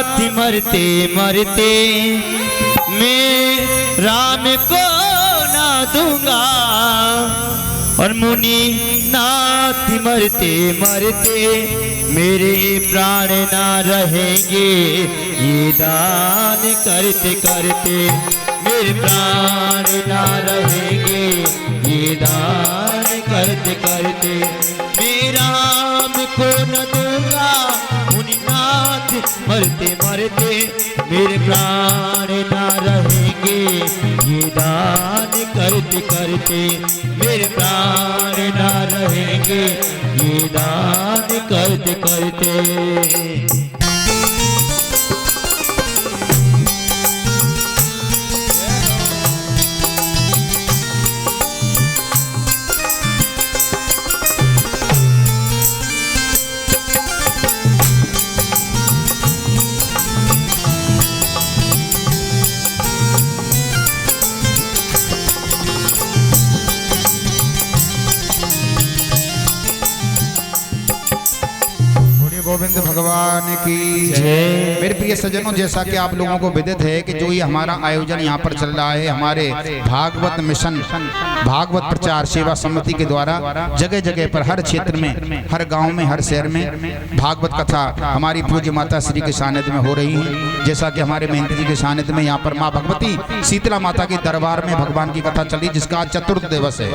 नाथ मरते मरते मैं राम को ना दूंगा, और मुनि नाथ मरते मरते मेरे प्राण ना रहेंगे। ये दान करते करते मेरे प्राण ना रहेंगे। ये दान करते करते मैं राम को न दूंगा। मुनि नाथ मरते मरते मेरे प्राण ना रहेंगे। ये दान करते करते मेरे प्राण ना रहेंगे। ये दान करते करते। गोविंद भगवान की जय। मेरे प्रिय सज्जनों, जैसा कि आप लोगों को विदित है कि जो ये हमारा आयोजन यहाँ पर चल रहा है, हमारे भागवत मिशन भागवत प्रचार सेवा समिति के द्वारा जगह जगह पर हर क्षेत्र में, हर गांव में, हर शहर में भागवत कथा हमारी पूज्य माता श्री के सानिध्य में हो रही है। जैसा कि हमारे महंत जी के सानिध्य में यहाँ पर माँ भगवती शीतला माता के दरबार में भगवान की कथा चली, जिसका आज चतुर्थ दिवस है।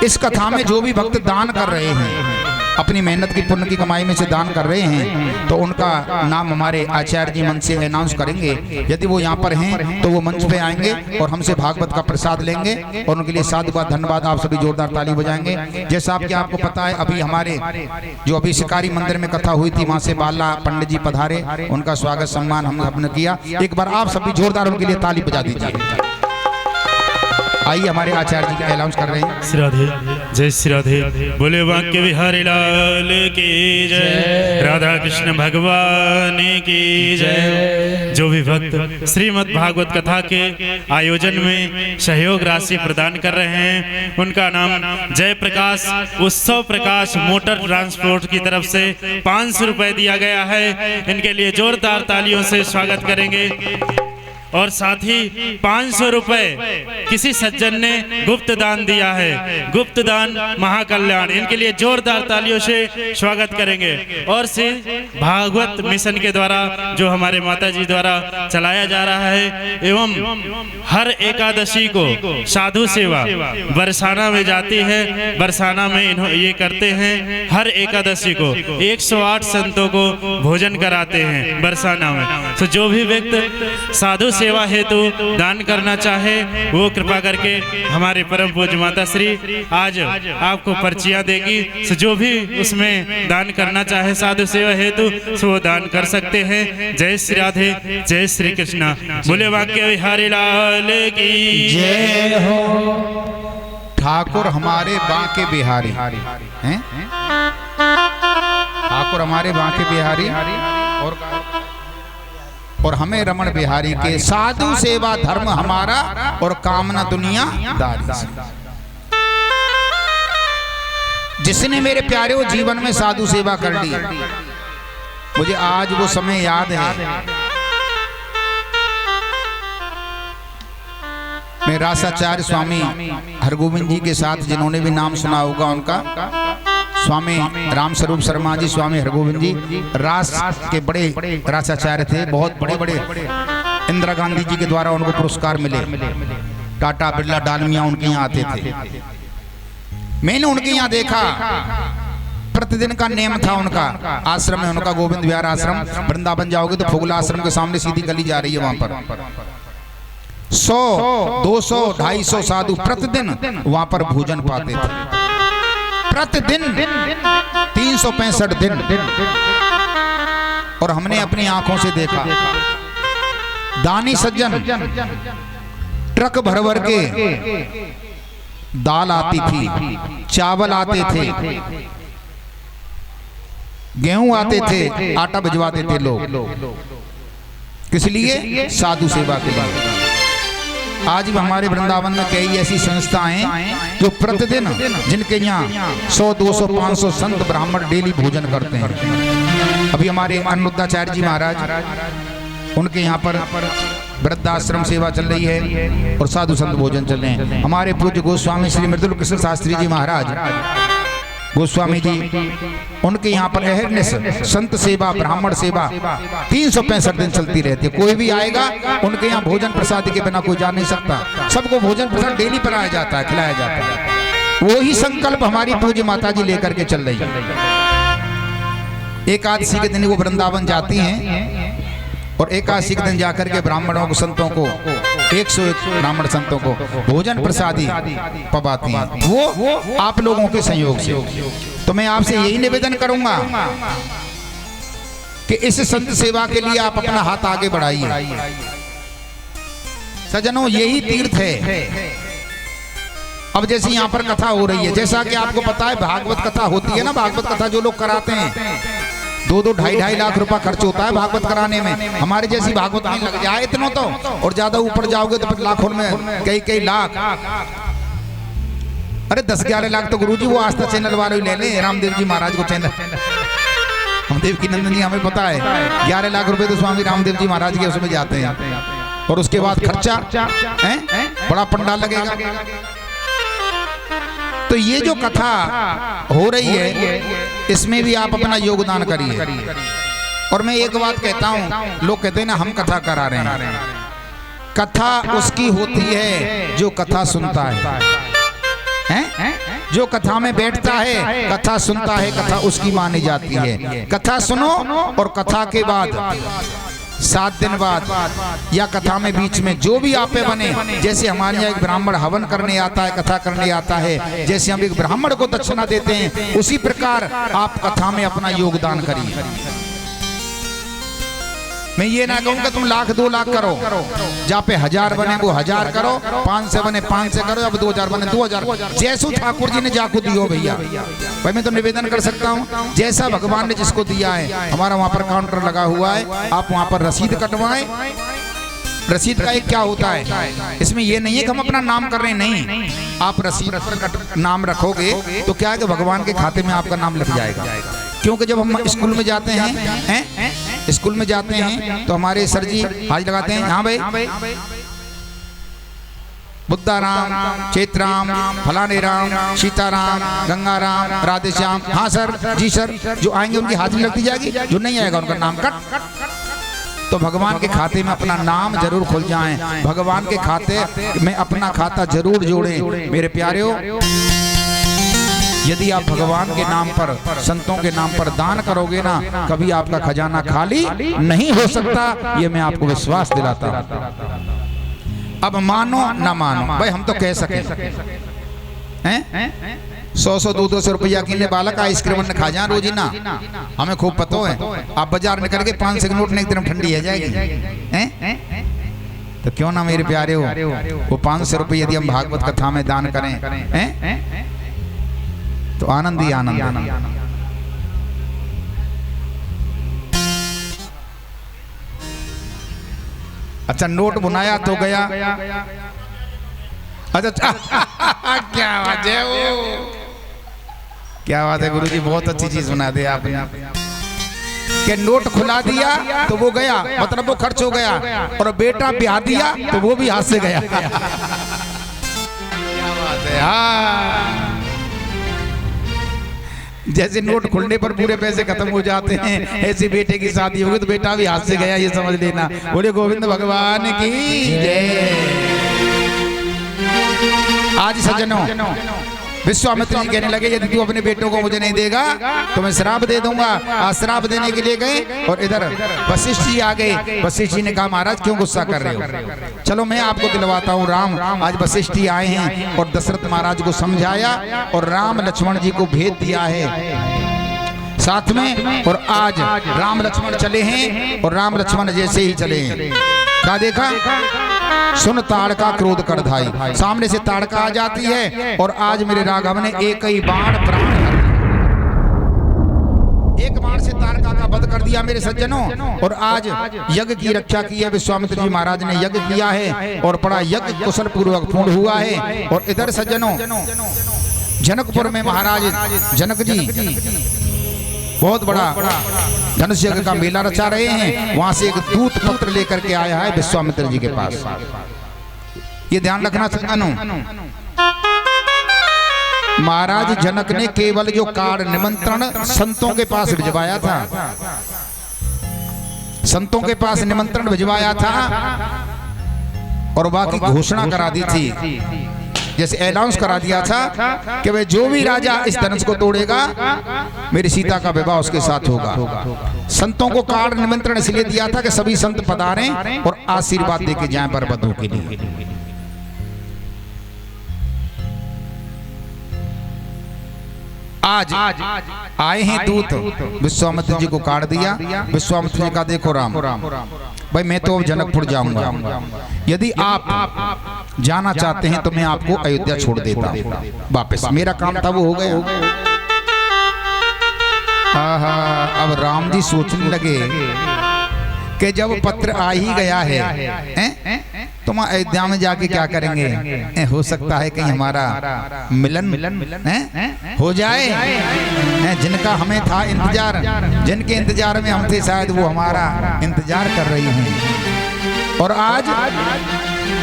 इस कथा में जो भी भक्त दान कर रहे हैं, अपनी मेहनत की पुण्य की कमाई में से दान कर रहे हैं, तो उनका नाम हमारे आचार्य जी मंच से अनाउंस करेंगे। यदि वो यहाँ पर हैं तो वो मंच पे आएंगे और हमसे भागवत का प्रसाद लेंगे, और उनके लिए साधुवाद धन्यवाद आप सभी जोरदार ताली बजाएंगे। जैसा कि आपको पता है, अभी हमारे जो अभी शिकारी मंदिर में कथा हुई थी, वहाँ से बाला पंडित जी पधारे, उनका स्वागत सम्मान हमने किया। एक बार आप सभी जोरदार उनके लिए ताली बजा दीजिए। आइए, हमारे आचार्य जी का अनाउंस कर रहे हैं। श्री राधे, जय श्री राधे। बोले वाक्य विहारी लाल की जय, राधा कृष्ण भगवान की जय। जो भी भक्त श्रीमद् भागवत कथा के आयोजन में सहयोग राशि प्रदान कर रहे हैं, उनका नाम जय प्रकाश उत्सव प्रकाश मोटर ट्रांसपोर्ट की तरफ से 500 रुपए दिया गया है। इनके लिए जोरदार तालियों से स्वागत करेंगे। और साथ ही 500 रुपए किसी सज्जन ने गुप्त दान दिया है, गुप्त दान महाकल्याण। इनके लिए जोरदार तालियों से स्वागत करेंगे। और से भागवत मिशन के द्वारा जो हमारे माता जी द्वारा चलाया जा रहा है, एवं हर एकादशी को साधु सेवा बरसाना में जाती है। बरसाना में ये करते हैं, हर एकादशी को 108 संतों को भोजन कराते हैं बरसाना में। तो जो भी व्यक्ति साधु सेवा हेतु दान करना चाहे, वो कृपा करके हमारे परम पूज्य माता श्री आज आपको पर्चियां देगी। जो भी उसमें दान करना चाहे साधु सेवा हेतु, वो दान कर सकते हैं। जय श्री राधे, जय श्री कृष्णा। बोले वाक्य विहारी लाल की जय हो। ठाकुर हमारे बांके बिहारी हैं, ठाकुर हमारे बांके बिहारी, और हमें रमण बिहारी के साधु सेवा धर्म हमारा, और कामना दुनिया दारी से। जिसने मेरे प्यारे वो जीवन में साधु सेवा कर ली, मुझे आज वो समय याद है। मैं रासाचार्य स्वामी हरगोविंद जी के साथ, जिन्होंने भी नाम सुना होगा उनका, स्वामी राम स्वरूप शर्मा जी, स्वामी हरगोविंद जी रास के बड़े रासाचार्य थे। बहुत बड़े बड़े इंदिरा गांधी जी के द्वारा उनको पुरस्कार मिले। टाटा बिरला डालमिया उनके यहाँ आते थे। मैंने उनके यहाँ देखा, प्रतिदिन का नियम था उनका। आश्रम है उनका, गोविंद विहार आश्रम। वृंदावन जाओगे तो फुगला आश्रम के सामने सीधी गली जा रही है, वहां पर 100, 200, 250 साधु प्रतिदिन वहां पर भोजन पाते थे। प्रतिदिन 365 दिन। और हमने अपनी आंखों से देखा, दानी सज्जन ट्रक भर भर के दाल आती थी, चावल आते थे, गेहूं आते थे, आटा भिजवाते थे लोग। किस लिए? साधु सेवा के लिए। आज भी हमारे वृंदावन में कई ऐसी संस्थाएं जो प्रतिदिन, जिनके यहाँ 100, 200, 500 संत ब्राह्मण डेली भोजन करते हैं। अभी हमारे अनुरुद्धाचार्य जी महाराज उनके यहाँ पर वृद्धाश्रम सेवा चल रही है और साधु संत भोजन चल रहे हैं। हमारे पूज्य गोस्वामी श्री मृदुल कृष्ण शास्त्री जी महाराज गोस्वामी जी उनके यहाँ पर अहरनिश संत सेवा ब्राह्मण सेवा 365 दिन चलती रहती है। कोई भी आएगा उनके यहाँ भोजन प्रसाद के बिना कोई जा नहीं सकता। सबको भोजन प्रसाद डेली बनाया जाता है, खिलाया जाता है। वही संकल्प हमारी पूज्य माता जी लेकर के चल रही है। एकादशी के दिन वो वृंदावन जाती हैं और एकादशी के दिन जाकर के ब्राह्मणों को संतों को 101 ब्राह्मण संतों को भोजन प्रसादी पवाती हैं, वो आप लोगों के सहयोग से। तो मैं आपसे यही निवेदन करूंगा कि इस संत सेवा के लिए आप अपना हाथ आगे बढ़ाइए। सज्जनों, यही तीर्थ है। अब जैसे यहाँ पर कथा हो रही है, जैसा कि आपको पता है भागवत कथा होती है ना, भागवत कथा जो लोग कराते हैं 2-2 ढाई लाख रुपया खर्च होता है भागवत कराने में। हमारे जैसी भागवत नहीं लग जाए इतना तो, और ज्यादा ऊपर जाओगे तो फिर लाखों में कई लाख। अरे 10-11 लाख तो गुरुजी वो आस्था चैनल वाले ले ले, रामदेव जी महाराज को चैनल, हम देव की नंदनी हमें पता है 11 लाख रुपए तो स्वामी रामदेव जी महाराज के उसमें जाते हैं। और उसके बाद खर्चा है बड़ा पंडाल लगेगा। तो ये जो कथा हो रही है इसमें भी आप अपना योगदान करिए। और मैं एक बात कहता हूँ, लोग कहते हैं ना हम कथा करा रहे हैं, कथा उसकी होती है जो कथा सुनता है, जो कथा में बैठता है कथा सुनता है, कथा उसकी मानी जाती है। कथा सुनो और कथा के बाद 7 दिन बाद या कथा में बीच में जो भी आपे बने, जैसे हमारे यहाँ एक ब्राह्मण हवन करने आता है, कथा करने आता है, जैसे हम एक ब्राह्मण को दक्षिणा देते हैं, उसी प्रकार आप कथा में अपना योगदान करिए। मैं ये ना कहूँगा तुम 1,00,000-2 लाख करो, जहाँ पे 1000 बने वो 1000 करो, 500 बने 500 करो, अब 2000 बने 2000। जैसो ठाकुर जी ने जाको दियो भैया, भाई मैं तो निवेदन कर सकता हूँ जैसा भगवान ने जिसको दिया है। हमारा वहाँ पर काउंटर लगा हुआ है, आप वहाँ पर रसीद कटवाएं। रसीद का एक क्या होता है, इसमें ये नहीं है कि हम अपना नाम कर रहे हैं, नहीं, आप रसीद पर नाम रखोगे तो क्या है कि भगवान के खाते में आपका नाम लग जाएगा। क्योंकि जब हम स्कूल में जाते हैं स्कूल में जाते हैं तो हमारे सर जी हाथ लगाते हैं, हाँ भाई बुद्धाराम, चेतराम, फलाने राम, सीताराम, गंगाराम, राधेश्याम, हाँ सर, जी सर। जो आएंगे उनकी हाजिरी लगती जाएगी, जो नहीं आएगा उनका नाम कट। तो भगवान के खाते में अपना नाम जरूर खुल जाएं, भगवान के खाते में अपना खाता जरूर जोड़ें। मेरे प्यारेओ, यदि आप भगवान के नाम पर, संतों के नाम पर दान करोगे ना, कभी आपका खजाना खाली नहीं हो सकता, ये मैं आपको विश्वास दिलाता हूं। अब मानो ना मानो, भाई हम तो कह सके हैं 100-200 रुपया किने बालक आइसक्रीम ने खा जाए रोजी ना, हमें खूब पता है। आप बाजार निकल के 500 के नोट ने एक तरफ ठंडी है जाएगी, तो क्यों ना मेरे प्यारे हो वो 500 रुपये यदि हम भागवत कथा में दान करें तो आनंद ही आनंद। अच्छा, नोट बुनाया तो गया। अच्छा क्या बात है, वो क्या बात है गुरुजी, बहुत अच्छी चीज सुना दे आपने। कि नोट खुला दिया तो वो गया, मतलब वो खर्च हो गया, और बेटा ब्याह दिया तो वो भी हाथ से गया। क्या बात है। हाँ, जैसे नोट खुलने पर पूरे पैसे खत्म हो जाते हैं, ऐसे बेटे की शादी होगी तो बेटा भी हाथ से गया, ये समझ लेना। बोले गोविंद भगवान की जय। आज सज्जनों, विश्वामित्र जी कहने लगे यदि तू अपने बेटों को मुझे नहीं देगा तो मैं श्राप दे दूंगा। आज श्राप देने के लिए गए और इधर वशिष्ठ जी आ गए। वशिष्ठ जी ने कहा महाराज क्यों गुस्सा कर रहे हो, चलो मैं आपको दिलवाता हूँ राम। आज वशिष्ठ जी आए हैं और दशरथ महाराज को समझाया और राम लक्ष्मण जी को भेज दिया है साथ में। और आज राम लक्ष्मण चले हैं और राम लक्ष्मण जैसे ही चले हैं, क्या देखा, सुन ताड़का क्रोध कर धाई, सामने से ताड़का आ जाती है और आज मेरे राघव ने एक ही बाण प्राण, एक बाण से ताड़का का वध कर दिया मेरे सज्जनों। और आज यज्ञ की रक्षा की है, विश्वामित्र जी महाराज ने यज्ञ किया है और बड़ा यज्ञ कुशल पूर्वक पूर्ण हुआ है। और इधर सज्जनों जनकपुर में महाराज जनक जी बहुत बड़ा धनुष यज्ञ का मेला रचा रहे हैं। वहां से एक दूत पत्र लेकर के आया है विश्वामित्र जी के पास। ये ध्यान रखना सज्जनों, महाराज जनक ने केवल जो कार्ड निमंत्रण संतों के पास भिजवाया था, संतों के पास निमंत्रण भिजवाया था और बाकी घोषणा करा दी थी, जैसे अनाउंस करा दिया था कि भाई जो भी राजा इस धनुष को तोड़ेगा मेरी सीता का विवाह उसके साथ होगा। संतों को कार्ड निमंत्रण इसलिए दिया था कि सभी संत पधारें और आशीर्वाद देके जाएं वर वधू के लिए। आज आए हैं दूत, विश्वामित्र जी को कार्ड दिया। विश्वामित्र जी का देखो राम भाई मैं तो अब जनकपुर जाऊंगा, यदि आप जाना चाहते हैं तो मैं आपको अयोध्या छोड़ देता हूं वापस, मेरा काम था वो हो गया। अब राम जी सोचने लगे कि जब पत्र आ ही गया है तो हम अयोध्या में जाके क्या करेंगे, हो सकता है कहीं हमारा मिलन हो जाए। जिनका हमें था इंतजार, जिनके इंतजार में हम थे शायद वो हमारा इंतजार कर रही हैं। और आज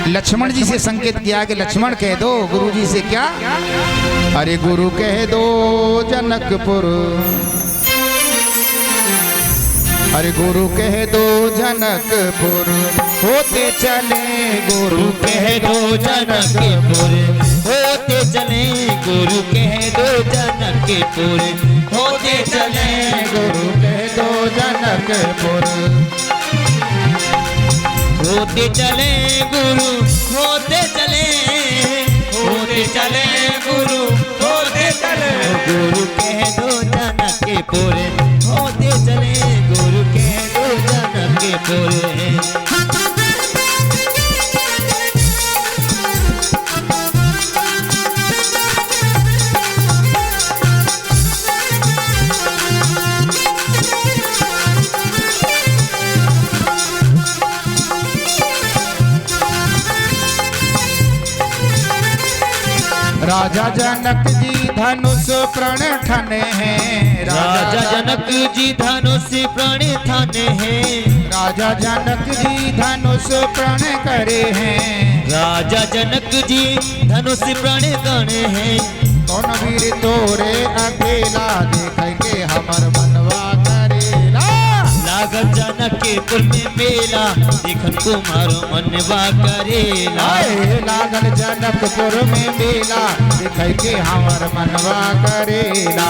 लक्ष्मण जी से संकेत किया कि लक्ष्मण कह दो गुरु जी से क्या, अरे गुरु कह दो जनकपुर, अरे गुरु कह दो जनकपुर होते चले, गुरु कह दो जनकपुर होते चले, गुरु कह दो जनकपुर होते चले, गुरु कह दो जनकपुर होते चले, गुरु होते चले, होते चले गुरु होते चले, गुरु कह दो जनकपुर होते चले, गुरु कह दो जनकपुर। राजा जनक जी धनुष प्रण ठाने हैं, राजा जनक जी धनुष प्रण ठाने हैं, राजा जनक जी धनुष प्रण करे हैं, राजा जनक जी धनुष प्रण करे हैं। कौन वीर तोरे अकेला देखेंगे हमर मनवा करेला, लागल जनकपुर में मेला देखन कुमारो मनवा करेला, लागल जनकपुर में मेला देखेंगे हमर मनवा करेला।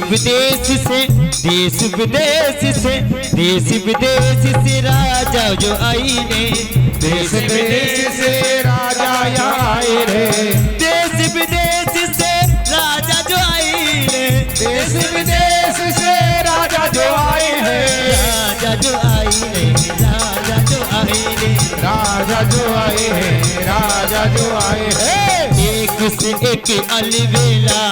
विदेश से देश विदेश से, देश विदेश से राजा जो आई रे, देश विदेश से राजा आए रे, देश विदेश से राजा जो आई रे, देश विदेश से राजा जो आए हैं, राजा जो आई रे, राजा जो आई रे, राजा जो आए हैं, राजा जो आए हैं। एक से एक अलबेला,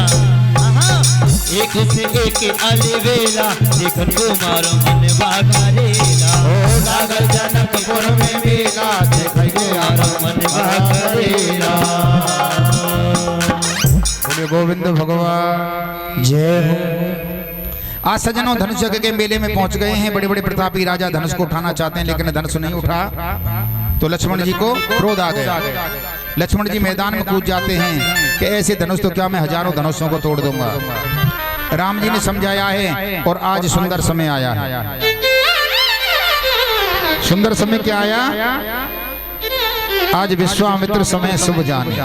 एक से एक अलबेला देखन कुमारो मनवा करेला, लागल जनकपुर में मेला देखेंगे कुमारो मनवा करेला। बोले गोविंद भगवान जय हो। आज सज्जनों धनुष यज्ञ के मेले में पहुंच गए हैं। बड़े बड़े प्रतापी राजा धनुष को उठाना चाहते हैं लेकिन धनुष नहीं उठा तो लक्ष्मण जी को क्रोध आ गया। लक्ष्मण जी मैदान में कूद जाते हैं कि ऐसे धनुष तो क्या मैं हजारों धनुषों को तोड़ दूंगा। राम जी ने समझाया है और आज सुंदर समय आया है। सुंदर समय क्या आया? आज विश्वामित्र समय शुभ जाने।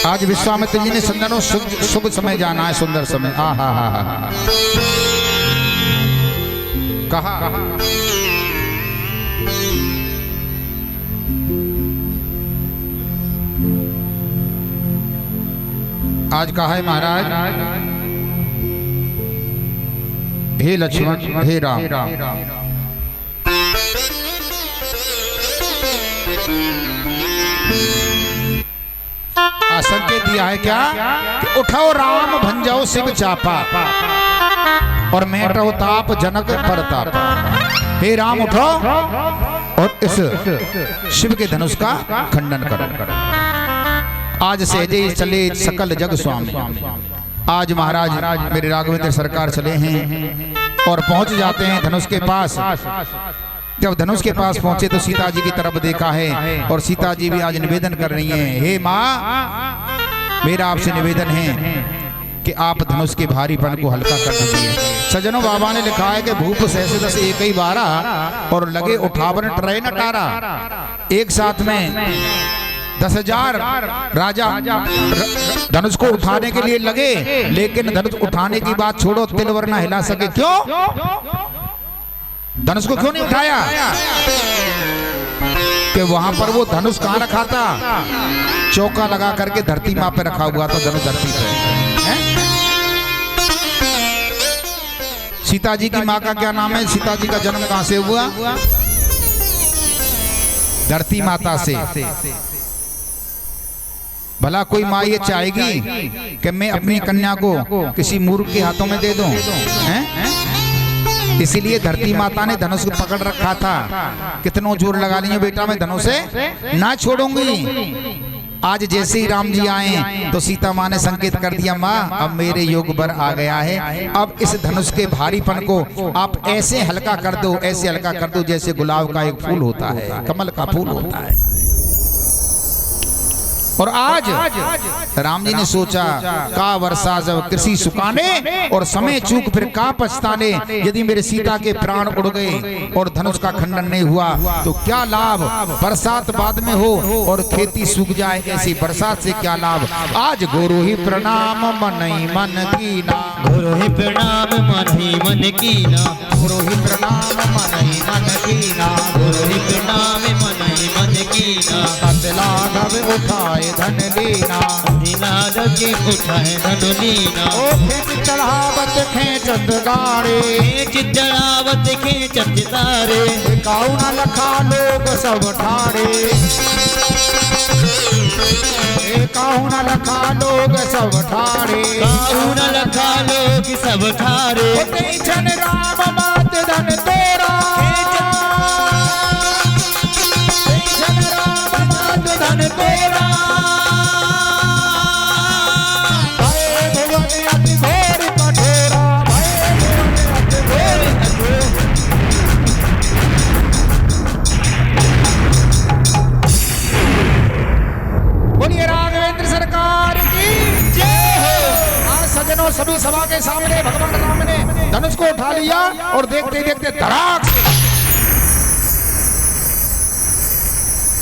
आज विश्वामित्र जी ने संजनों शुभ समय जाना है, सुंदर समय। हा हा हा हा कहा आज कहा है महाराज, हे लक्ष्मण हे राम, संकेत दिया है क्या कि उठाओ राम भंजाओ शिव चापा और मेटो ताप जनक परतापा। हे राम उठो और इस शिव के धनुष का खंडन करो। आज सहजे चले सकल जग स्वामी। आज महाराज मेरे राघवेंद्र सरकार चले हैं और पहुंच जाते हैं धनुष के पास। जब धनुष के पास पहुंचे तो सीता जी की तरफ देखा है और सीता जी भी आज निवेदन कर रही हैं, हे माँ मेरा आपसे निवेदन है कि आप धनुष के भारीपन को हल्का कर दीजिए। सज्जनों बाबा ने लिखा है कि भूप सहसे दस एक ही बारा और लगे उठावन ट्रे न टारा। एक साथ में 10,000 राजा धनुष को उठाने के लिए लगे, लेकिन धनुष उठाने की बात छोड़ो, तिलवर न हिला सके। क्यों? धनुष को क्यों नहीं उठाया? कि वहां पर वो धनुष कहाँ रखा था? चौका लगा करके धरती माँ पे रखा हुआ था धनुष, धरती पे। सीता जी की माँ का क्या नाम है? सीता जी का जन्म कहाँ से हुआ? धरती माता से। भला कोई माँ ये चाहेगी कि मैं अपनी कन्या को किसी मूर्ख के हाथों में दे दूं? इसीलिए धरती माता ने धनुष को पकड़ रखा था। कितनों जोर लगा लियो बेटा, मैं धनुष से ना छोड़ूंगी। आज जैसे ही राम जी आए तो सीता माँ ने संकेत कर दिया, माँ अब मेरे योग बर आ गया है। अब इस धनुष के भारीपन को आप ऐसे हल्का कर दो, ऐसे हल्का कर दो जैसे गुलाब का एक फूल होता है, कमल का फूल होता है। और आज राम जी ने सोचा, का वर्षा जब कृषि सुखाने और समय चूक फिर का पछताने। यदि मेरे सीता के प्राण उड़ गए और धनुष का खंडन नहीं हुआ तो क्या लाभ? बरसात बाद में हो और खेती सूख जाए, ऐसी बरसात से क्या लाभ? आज गुरु ही प्रणाम मन ही मन कीना, गुरु ही प्रणाम मन ही मन कीना, गुरु ही प्रणाम मन ही मन कीना, गुरु ही प्रणाम मन ही मन कीना। लाघव उठाए धन लीना, लाघव के उठाए धन लीना। ओ खेच चढ़ावत खेचत गाड़े, खेच चढ़ावत खेचत तारे। काऊ न लखा लोग सब ठाड़े, काऊ न लखा लोग सब ठाड़े, काऊ न लखा लोग सब ठाड़े। तेजन राम मात धन तोरा, तेजन राम मात धन तोरा। बोलिए राघवेंद्र सरकार की जय हो। आज सज्जनों सभी सभा के सामने भगवान राम ने धनुष को उठा लिया और देखते देखते धड़ाक से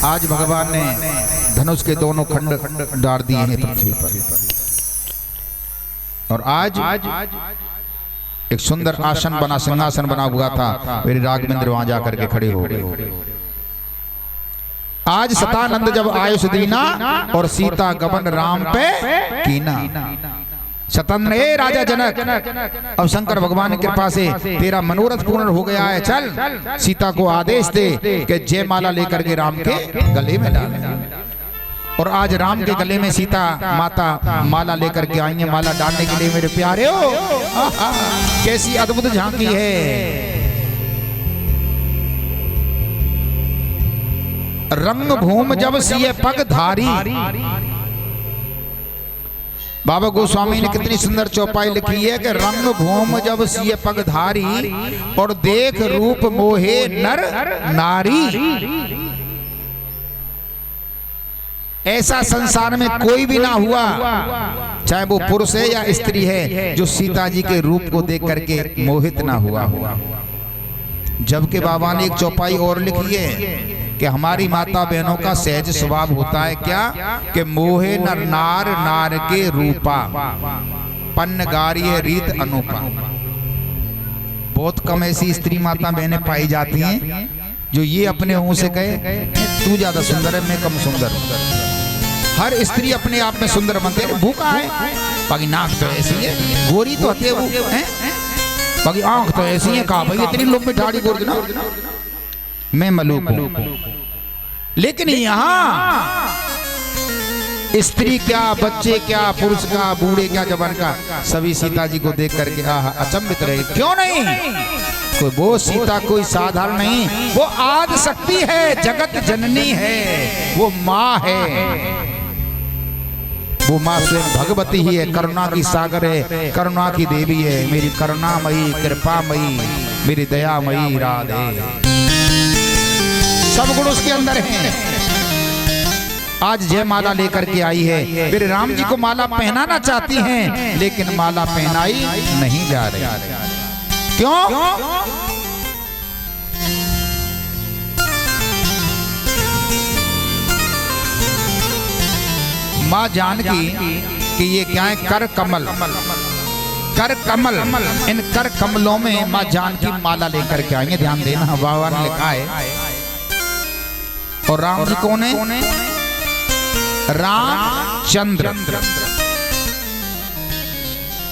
आज भगवान ने धनुष के दोनों खंड डाल दिए हैं पृथ्वी पर। और आज एक सुंदर आसन बना, सिंहासन बना हुआ था। मेरे राघवेंद्र वहां जाकर के खड़े हो गए। आज सतानंद जब आयुष दीना और सीता गमन राम पे कीना। सतन हे राजा जनक, अब शंकर भगवान की कृपा से तेरा मनोरथ पूर्ण हो गया है। चल सीता को आदेश दे कि जयमाला लेकर के राम के गले में डाल। और आज राम के गले में सीता माता माला लेकर के आई है, माला डालने के लिए। मेरे प्यारे हो, कैसी अद्भुत झांकी है। रंग भूम जब सिए पग धारी। बाबा गोस्वामी ने कितनी सुंदर चौपाई लिखी है कि रंग भूम जब सिए पग धारी और देख रूप मोहे नर नारी। ऐसा संसार में कोई भी ना हुआ, चाहे वो पुरुष है या स्त्री है, जो सीता जी के रूप को देख करके मोहित ना हुआ। जबकि बाबा ने एक चौपाई और लिखी है कि हमारी माता बहनों का सहज स्वभाव होता है क्या कि मोहे नर नार नार के रूपा पन्न गारिये रीत अनुपा। बहुत कम ऐसी स्त्री माता बहनें पाई जाती हैं जो ये अपने मुंह से कहे तू ज्यादा सुंदर है मैं कम सुंदर। हर स्त्री अपने आप में सुंदर बनते है। भूखा है बाकी नाक तो ऐसी है, गोरी तो हते वो है बाकी आंख तो ऐसी है। कहा भाई इतनी लंबी ठाड़ी गोर ना मैं मलूक हूं। लेकिन यहाँ स्त्री क्या बच्चे क्या पुरुष का बूढ़े क्या जवान का सभी सीता जी को देख करके अचंभित रहे। क्यों नहीं? कोई वो सीता कोई साधारण नहीं, वो आदि शक्ति है, जगत जननी है, वो माँ है। वो माँ स्वयं भगवती ही है, करुणा की सागर है, करुणा की देवी है, मेरी करुणामयी कृपामयी मेरी दयामयी राधे। सब गुण उसके अंदर हैं। आज जय माला लेकर के आई है, मेरे राम जी को माला पहनाना चाहती हैं लेकिन माला पहनाई नहीं जा रही। क्यों? माँ जानकी कि ये क्या है? कर कमल, कर कमल। इन कर कमलों में माँ जानकी माला लेकर के आएंगे। ध्यान देना बाबा ने लिखा है। और राम जी कौन है? रामचंद्र।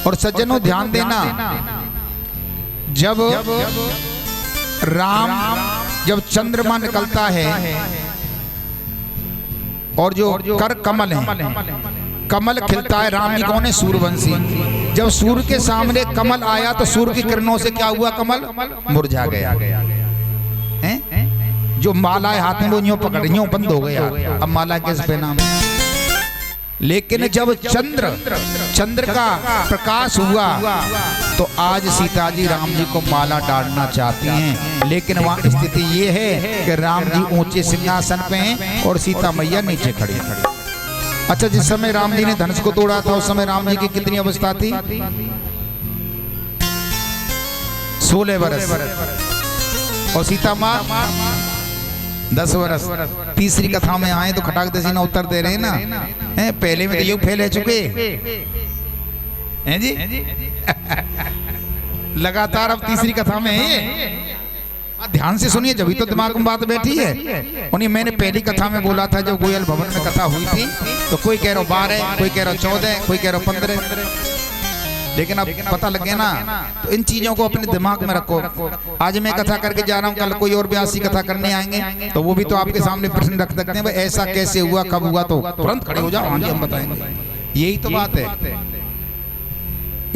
और सज्जनों ध्यान देना, जब जब चंद्रमा निकलता है और जो कर कमल है, कमल खिलता है। राम जी कौन है? सूर्यवंशी। जब सूर्य के सामने कमल आया तो सूर्य की किरणों से क्या हुआ? कमल मुरझा गया। जो माला है हाथ में वो यूं पकड़ यूं बंद हो गया। अब माला कैसे पहना? लेकिन जब चंद्र का प्रकाश हुआ तो आज सीता जी राम जी को माला डालना चाहती हैं। लेकिन वहाँ स्थिति ये है कि राम जी ऊंचे सिंहासन पे हैं और सीता मैया नीचे खड़ी। अच्छा, जिस समय राम जी ने धनुष को तोड़ा था उस समय राम जी की कितनी अवस्था थी? 16 वर्ष। और सीता माँ 10 वर्ष। तीसरी कथा में आए तो खटाक दसी ना उत्तर दे रहे हैं ना। पहले में तो युग फैले चुके हैं जी। लगातार अब तीसरी कथा में है। ध्यान से सुनिए, जब तो दिमाग में बात बैठी है। उन्हीं मैंने पहली कथा में बोला था जब गोयल भवन में कथा हुई थी तो कोई कह रहा 12, कोई कह रहा 14, कोई कह रहा 15। लेकिन अब पता लग गया ना, तो इन चीजों को अपने दिमाग में रखो। आज मैं कथा करके जा रहा हूँ, कल कोई और व्यासी कथा करने आएंगे तो वो भी तो आपके सामने प्रश्न रख सकते हैं, भाई ऐसा कैसे हुआ, कब हुआ, तो तुरंत खड़े हो जाओ, हाँ जी हम बताएंगे। यही तो बात है।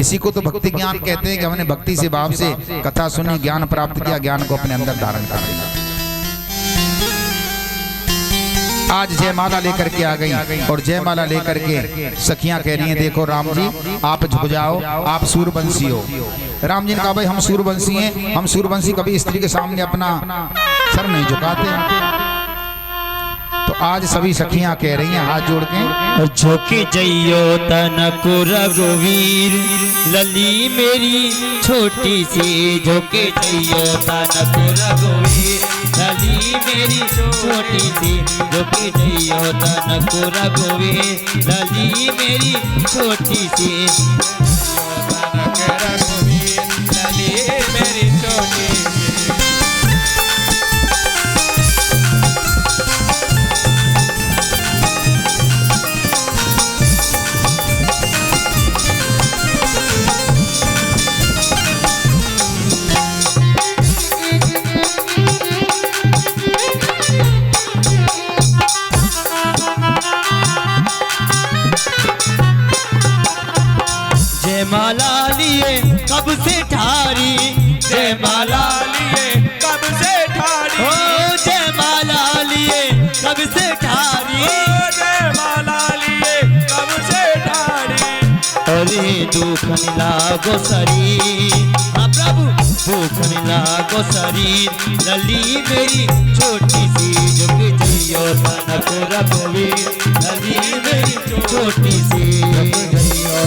इसी को तो भक्ति ज्ञान कहते हैं कि हमने भक्ति से भाव से कथा सुनी, ज्ञान प्राप्त किया, ज्ञान को अपने अंदर धारण कर लिया। आज जयमाला लेकर के आ गई और जयमाला लेकर के सखियां कह रही हैं देखो राम जी आप झुक जाओ, आप सूर्यवंशी हो। राम जी ने कहा भाई हम सूर्यवंशी हैं, हम सूर्यवंशी कभी स्त्री के सामने अपना सर नहीं झुकाते। तो आज सभी सखियां कह रही हैं हाथ जोड़ के, झोंके जइयो तनक रघुवीर लली मेरी छोटी सी, झोंके जइयो तनक रघुवीर लली मेरी छोटी सी, झोंके जइयो तनक रघुवीर लली मेरी छोटी सी, तनक रघुवीर लली मेरी छोटी सी। जयमाला लिए कब से ठारी, जयमाला लिए कब से ठारी, ओ जयमाला लिए कब से ठारी, ओ जयमाला लिए कब से ठारी। अरे दुखन लागो शरीर, हाँ प्रभु दुखन लागो शरीर लली मेरी छोटी सी, झुक जइयो तनक रघुवीर लली मेरी छोटी सी,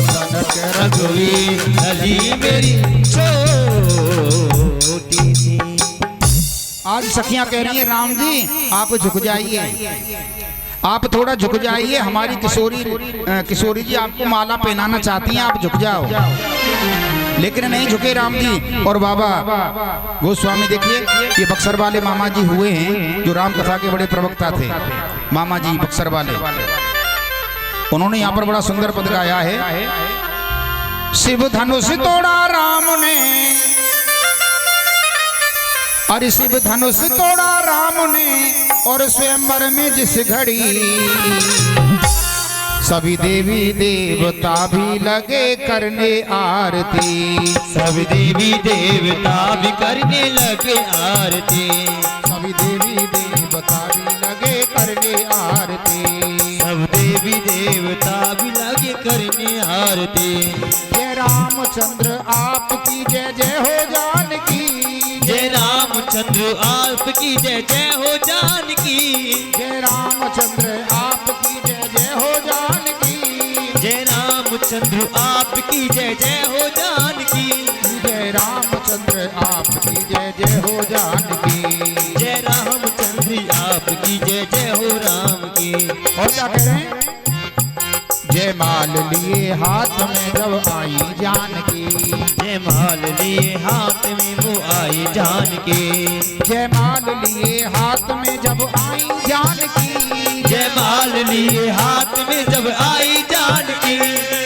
तनक रघुवीर लली मेरी छोटी सी। आज सखियां कह रही हैं राम जी आप झुक जाइए, आप थोड़ा झुक जाइए, हमारी किशोरी जी आपको माला पहनाना चाहती हैं, आप झुक जाओ। लेकिन नहीं झुके राम जी। और बाबा गोस्वामी देखिए, ये बक्सर वाले मामा जी हुए हैं जो राम कथा के बड़े प्रवक्ता थे, मामा जी बक्सर वाले। उन्होंने यहाँ पर बड़ा सुंदर पद गाया है, शिव धनुष तोड़ा राम ने, अरे शिव धनुष तोड़ा राम ने, और स्वयंवर में जिस घड़ी सभी देवी देवता भी लगे करने आरती, सब देवी देवता भी करने लगे आरती, सभी देवी देवता भी लगे करने आरती, सब देवी देवता भी लगे करने आरती। जय रामचंद्र आपकी जय जय हो जानकी, जय रामचंद्र आपकी जय जय हो जानकी, जय रामचंद्र आपकी जय जय हो जानकी, जय रामचंद्र आपकी जय जय हो जानकी, जय रामचंद्र आपकी जय जय हो जानकी, जय रामचंद्र आपकी जय जय हो राम की। और क्या कह रहे हैं, जय माल लिए हाथ में जब आई जानकी, जय माल लिए हाथ में वो आई जानकी, जय माल लिए हाथ में जब आई जानकी, जय माल लिए हाथ में जब आई जानकी,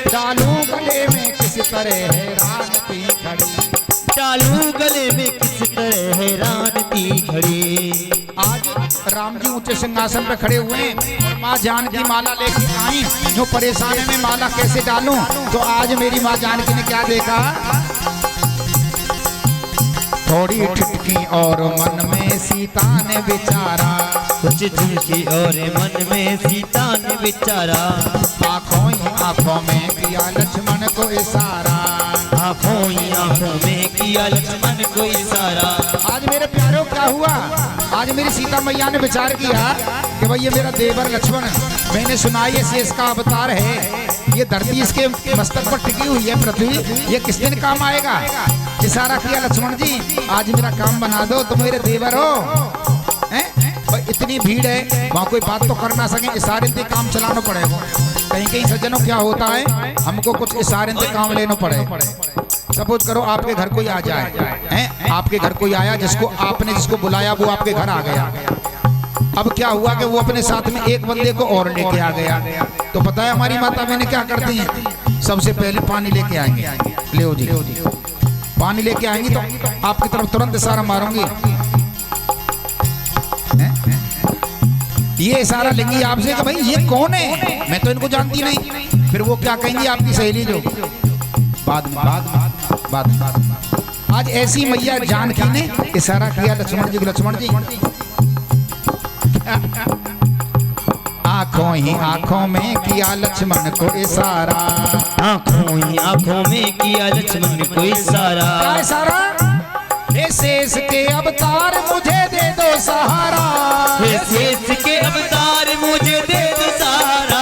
डालू गले में किस तरह हैरान थी खड़ी, डालू गले में किस तरह हैरान थी खड़ी। आज राम जी ऊंचे सिंहासन पे खड़े हुए हैं, माँ जानकी माला लेके आई, जो परेशान है मैं माला कैसे डालूं, तो आज मेरी माँ जानकी ने क्या देखा, थोड़ी ठिठकी और मन में सीता ने विचारा, कुछ झुकी और मन में सीता ने विचारा, आंखों ही आंखों में किया लक्ष्मण को इशारा, आंखों ही आंखों में किया लक्ष्मण को इशारा। आज मेरे प्यारों क्या हुआ, आज मेरी सीता मैया ने विचार किया कि भाई ये मेरा देवर लक्ष्मण, मैंने सुना ये शेष का अवतार है, ये धरती इसके मस्तक पर टिकी हुई है पृथ्वी, ये किस दिन काम आएगा। इशारा किया लक्ष्मण जी आज मेरा काम बना दो, तुम मेरे देवर हो हैं, इतनी भीड़ है वहाँ कोई बात तो कर ना सके, इशारे से काम चलाना पड़ेगा। कहीं कहीं सज्जनों क्या होता है, हमको कुछ इशारे से काम लेना पड़े। सपोज करो आपके घर कोई आ जाए हैं, आपके घर कोई आया जिसको बुलाया वो आपके घर आ गया, अब क्या हुआ कि वो अपने साथ में एक बंदे को और लेके आ गया, तो पता है हमारी माता बहनें क्या करती हैं, सबसे पहले पानी लेके आएंगे, ले जी पानी लेके आएंगी तो आपकी तरफ तुरंत इशारा मारूंगी, ये इशारा लेंगी आपसे कि भाई ये कौन है, मैं तो इनको जानती नहीं, फिर वो क्या कहेंगी आपकी सहेली जो बाद में। आज ऐसी मैया जानकी ने इशारा किया लक्ष्मण जी को, लक्ष्मण जी आंखों ही आंखों में किया लक्ष्मण को इशारा, आंखों ही आंखों में किया लक्ष्मण को इशारा, क्या इशारा, हे शेष के अवतार मुझे दे दो सहारा, हे शेष के अवतार मुझे दे दो सहारा,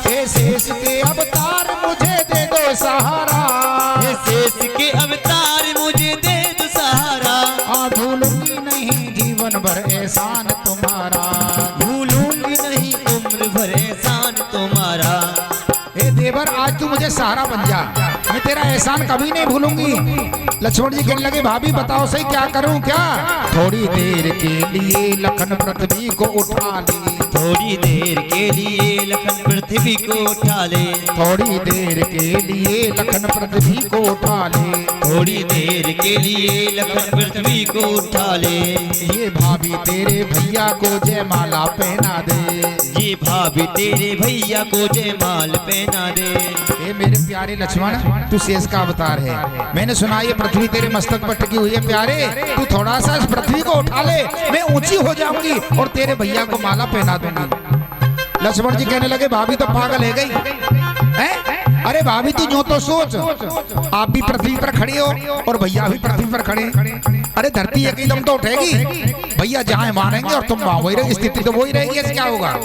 हे शेष के अवतार मुझे दे दो सहारा, हे शेष के अवतार मुझे दे दो सहारा, भूलूंगी नहीं जीवन भर एहसान तुम्हारा, भूलूंगी नहीं उम्र भर एहसान तुम्हारा। हे देवर आज तू मुझे सहारा बन जा, मैं तेरा एहसान कभी नहीं भूलूंगी। लक्ष्मण जी कहने लगे भाभी बताओ सही क्या करूं क्या, थोड़ी देर के लिए लखन पृथ्वी को उठा ले, थोड़ी देर के लिए लखन पृथ्वी को उठा ले, थोड़ी देर के लिए लखन पृथ्वी को उठा ले, थोड़ी देर के लिए लखन पृथ्वी को उठा ले, ये भाभी तेरे भैया को जयमाला पहना दे, ये भाभी तेरे भैया को जयमाल पहना दे। ये मेरे प्यारे लक्ष्मण तू शेष का अवतार है, मैंने सुना ये पृथ्वी तेरे मस्तक पर टिकी हुई है प्यारे, तू थोड़ा सा इस पृथ्वी को उठा ले, मैं ऊंची हो जाऊंगी और तेरे भैया को माला पहना दूंगी। लक्ष्मण जी कहने लगे भाभी तो पागल है गई हैं? अरे भाभी तू जो तो सोच, आप भी पृथ्वी पर खड़े हो और भैया भी पृथ्वी पर खड़े, अरे धरती एक एकदम तो उठेगी, भैया जहाँ मारेंगे और तुम वहां, वही स्थिति तो वही रहेगी, क्या होगा।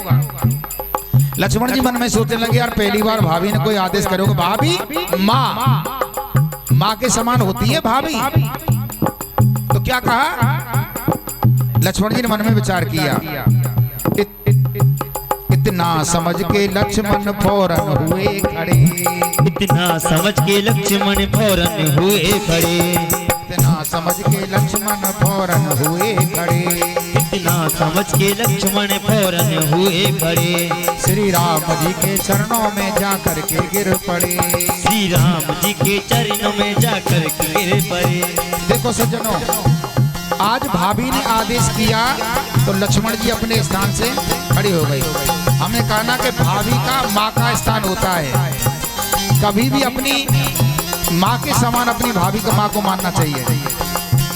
लक्ष्मण जी मन में सोचने लगे यार पहली बार भाभी ने कोई आदेश करोगे, भाभी माँ के समान होती है भाभी, तो क्या कहा लक्ष्मण जी ने मन में विचार किया, इतना समझ के लक्ष्मण फौरन हुए खड़े, इतना समझ के लक्ष्मण फौरन हुए खड़े, इतना समझ के लक्ष्मण फौरन हुए खड़े, इतना समझ के लक्ष्मण फौरन हुए खड़े। श्री राम जी के चरणों में जाकर के गिर पड़े, श्री राम जी के चरणों में जाकर के गिर पड़े। देखो सज्जनों, आज भाभी ने आदेश किया तो लक्ष्मण जी अपने स्थान से खड़े हो गए। हमने कहा ना कि भाभी का माँ का स्थान होता है, कभी भी अपनी माँ के समान अपनी भाभी का माँ को मानना चाहिए।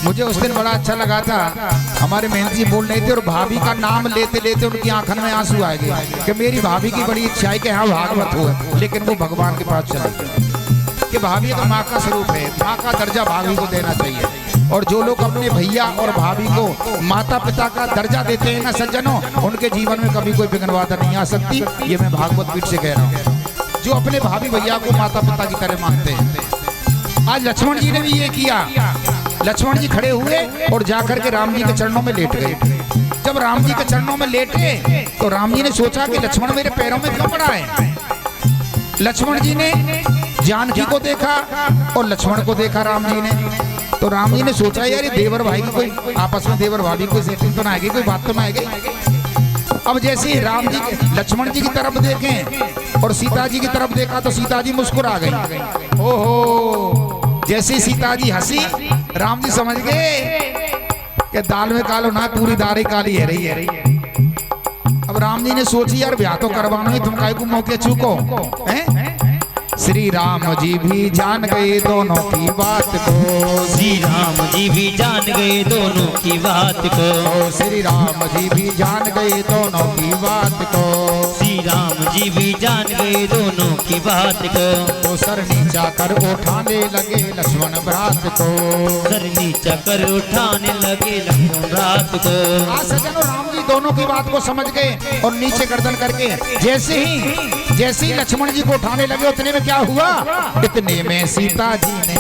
मुझे उस दिन बड़ा अच्छा लगा था, हमारे मेहनत जी बोल रहे थे और भाभी का नाम लेते लेते उनकी आंखों में आंसू आ गए कि मेरी भाभी की बड़ी इच्छा है कि हाँ भागवत हो, लेकिन वो भगवान के पास चले गए कि भाभी तो माँ का स्वरूप है, माँ का दर्जा भाभी को देना चाहिए। और जो लोग अपने भैया और भाभी को माता पिता का दर्जा देते हैं ना सज्जनों, उनके जीवन में कभी कोई विघ्न बाधा नहीं आ सकती। ये मैं भागवत पीठ से कह रहा हूँ, जो अपने भाभी भैया को माता पिता की तरह मानते हैं। आज लक्ष्मण जी ने भी ये किया। लक्ष्मण जी खड़े हुए और जाकर के राम जी के चरणों में लेट गए। जब राम जी के चरणों में लेटे तो राम जी ने सोचा कि लक्ष्मण मेरे पैरों में क्यों पड़ा है। लक्ष्मण जी ने जानकी को देखा और लक्ष्मण को देखा राम जी ने, तो राम जी ने सोचा यार ये देवर भाई की कोई आपस में देवर भाभी कोई सेटिंग तो ना आएगी, कोई बात तो ना आएगी। अब जैसे ही राम जी लक्ष्मण जी की तरफ देखें और सीता जी की तरफ देखा तो सीता जी मुस्कुरा गई। ओहो, जैसे सीता जी हंसी राम जी समझ गए कि दाल में कालो ना पूरी दाल ही काली है रही है। अब राम जी ने सोची यार ब्याह तो करवाना ही, तुम काहे को मौके चूको हैं। श्री राम जी भी जान गए दोनों की बात को, श्री राम जी भी जान गए दोनों की बात को, श्री राम जी भी जान गए दोनों की बात को, श्री राम जी भी जान गए दोनों की बात को। तो सर नीचा कर उठाने लगे लक्ष्मण भ्रात को, सर नीचा कर उठाने लगे लक्ष्मण भ्रात को। आज सज्जनों राम जी दोनों की बात को समझ गए और नीचे गर्दन करके जैसे ही लक्ष्मण जी को उठाने लगे उतने में क्या हुआ, इतने में सीता जी ने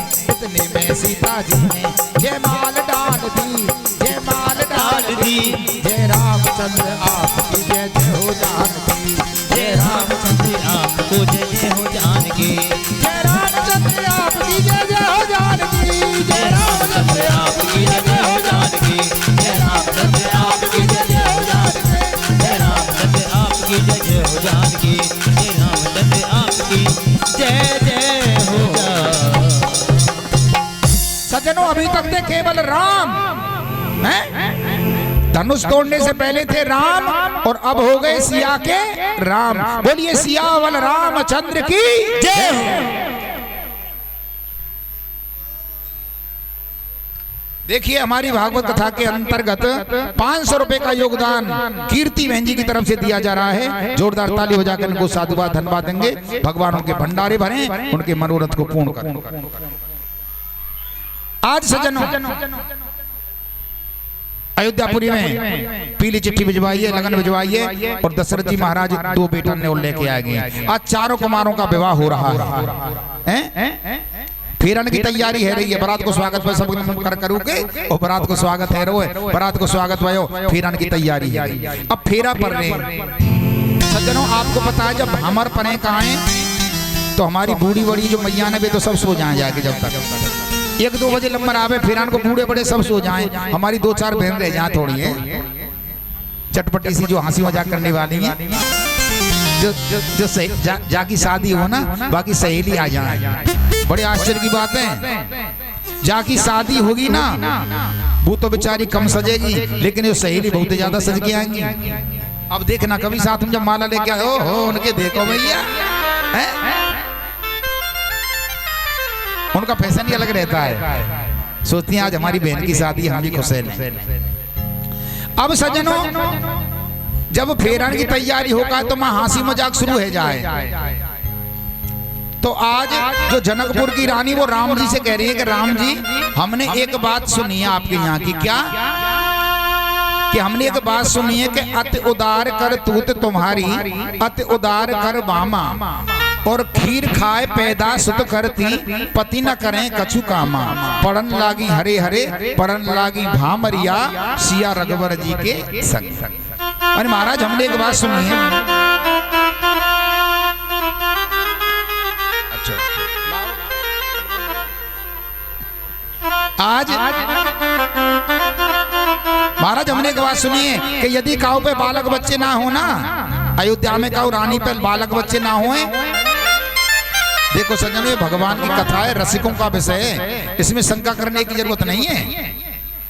जयमाल डाल दी, जयमाल डाल दी। जय रामचंद्र आपकी जय जय हो जानकी, जय रामचंद्र आपको जय जय हो जानकी, जय रामचंद्र आपकी जय जय हो जानकी, जय रामचंद्र आपकी जय जय हो जानकी, जय रामचंद्र आपकी जय जय हो जानकी, जय रामचंद्र आपकी जय जय हो जानकी, जय रामचंद्र आपकी जय जय हो जानकी। सज्जनों अभी तक थे केवल राम हैं? धनुष तोड़ने से पहले थे राम और अब हो गए सिया के राम। बोलिए सियावल रामचंद्र की जय हो। देखिए हमारी भागवत कथा के अंतर्गत 500 रुपए का योगदान कीर्ति बहन जी की तरफ से दिया जा रहा है। जोरदार ताली हो जाकर इनको साधुवाद धन्यवाद देंगे। भगवान उनके भंडारे भरें, उनके मनोरथ को पूर्ण करें। आज सज्जनों अयोध्यापुरी में पीली चिट्ठी भिजवाइए, लगन भिजवाइए और दशरथ जी महाराज 2 बेटा ने लेके आ गए। आज 4 कुमारों का विवाह हो रहा है। फेरन की तैयारी है रही है। बारात को स्वागत पर सब कर करू के और बारात को स्वागत है रोए, बारात को स्वागत भयो, फेरन की तैयारी है। अब फेरा पर रहे सज्जनों, आपको पता है जब हमर पने कहाँ हैं तो हमारी बूढ़ी बड़ी जो मैया ने वे तो सब सो जाए जाके। जब तक 1-2 बजे लंबर आवे फेरान को बूढ़े बड़े सब सो जाएं, हमारी 2-4 बहन रह जाए थोड़ी है चटपटी सी जो हंसी मजाक करने वाली है, जो जाकी शादी हो ना बाकी सहेली आ जाए। बड़े आश्चर्य की बात है, जाकी शादी होगी ना वो तो बेचारी कम सजेगी लेकिन ये सहेली बहुत ज्यादा सज के आएंगी। अब देखना कभी साथ में जब माला लेके आए हो उनके देखो भैया उनका फैशन ही अलग रहता है। सोचती हैं आज हमारी बहन की शादी हम भी खुश हैं। अब सज्जनों जब फेरन की तैयारी होगा तो वहां हंसी मजाक शुरू हो जाए। तो आज जो जनकपुर की रानी वो राम जी से कह रही है कि राम जी हमने एक बात सुनी है आपके यहाँ की। क्या कि हमने एक बात सुनी है कि अति उदार कर तूत तुम्हारी, अति उदार कर बामा, और खीर खाए पैदा सुत करती, पति न करें कछु कामा। पढ़न लागी हरे हरे, पढ़न लागी भामरिया, सिया रघुवर जी के संग। अरे महाराज हमने एक बात सुनी है। अच्छा आज महाराज हमने एक बात सुनी है कि यदि काऊ पे बालक बच्चे ना हो ना, अयोध्या में काऊ रानी पे बालक बच्चे ना होए। देखो सज्जनों, भगवान की कथा है, रसिकों का विषय है, इसमें शंका करने की जरूरत नहीं है।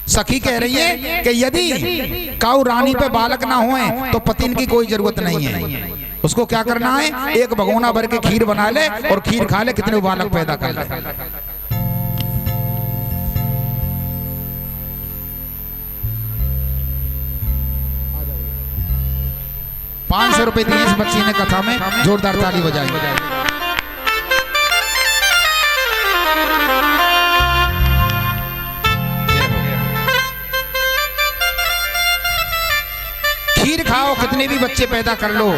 सखी कह रही है कि यदि काऊ रानी पे बालक ना होए तो पतिन की कोई जरूरत नहीं है। उसको क्या करना है, एक भगोना भर के खीर बना ले और खीर खा ले, कितने बालक पैदा कर ले। 500 रुपए दिए इस बच्ची ने कथा में, जोरदार ताली बजाई। खीर खाओ, कितने भी बच्चे पैदा कर लो।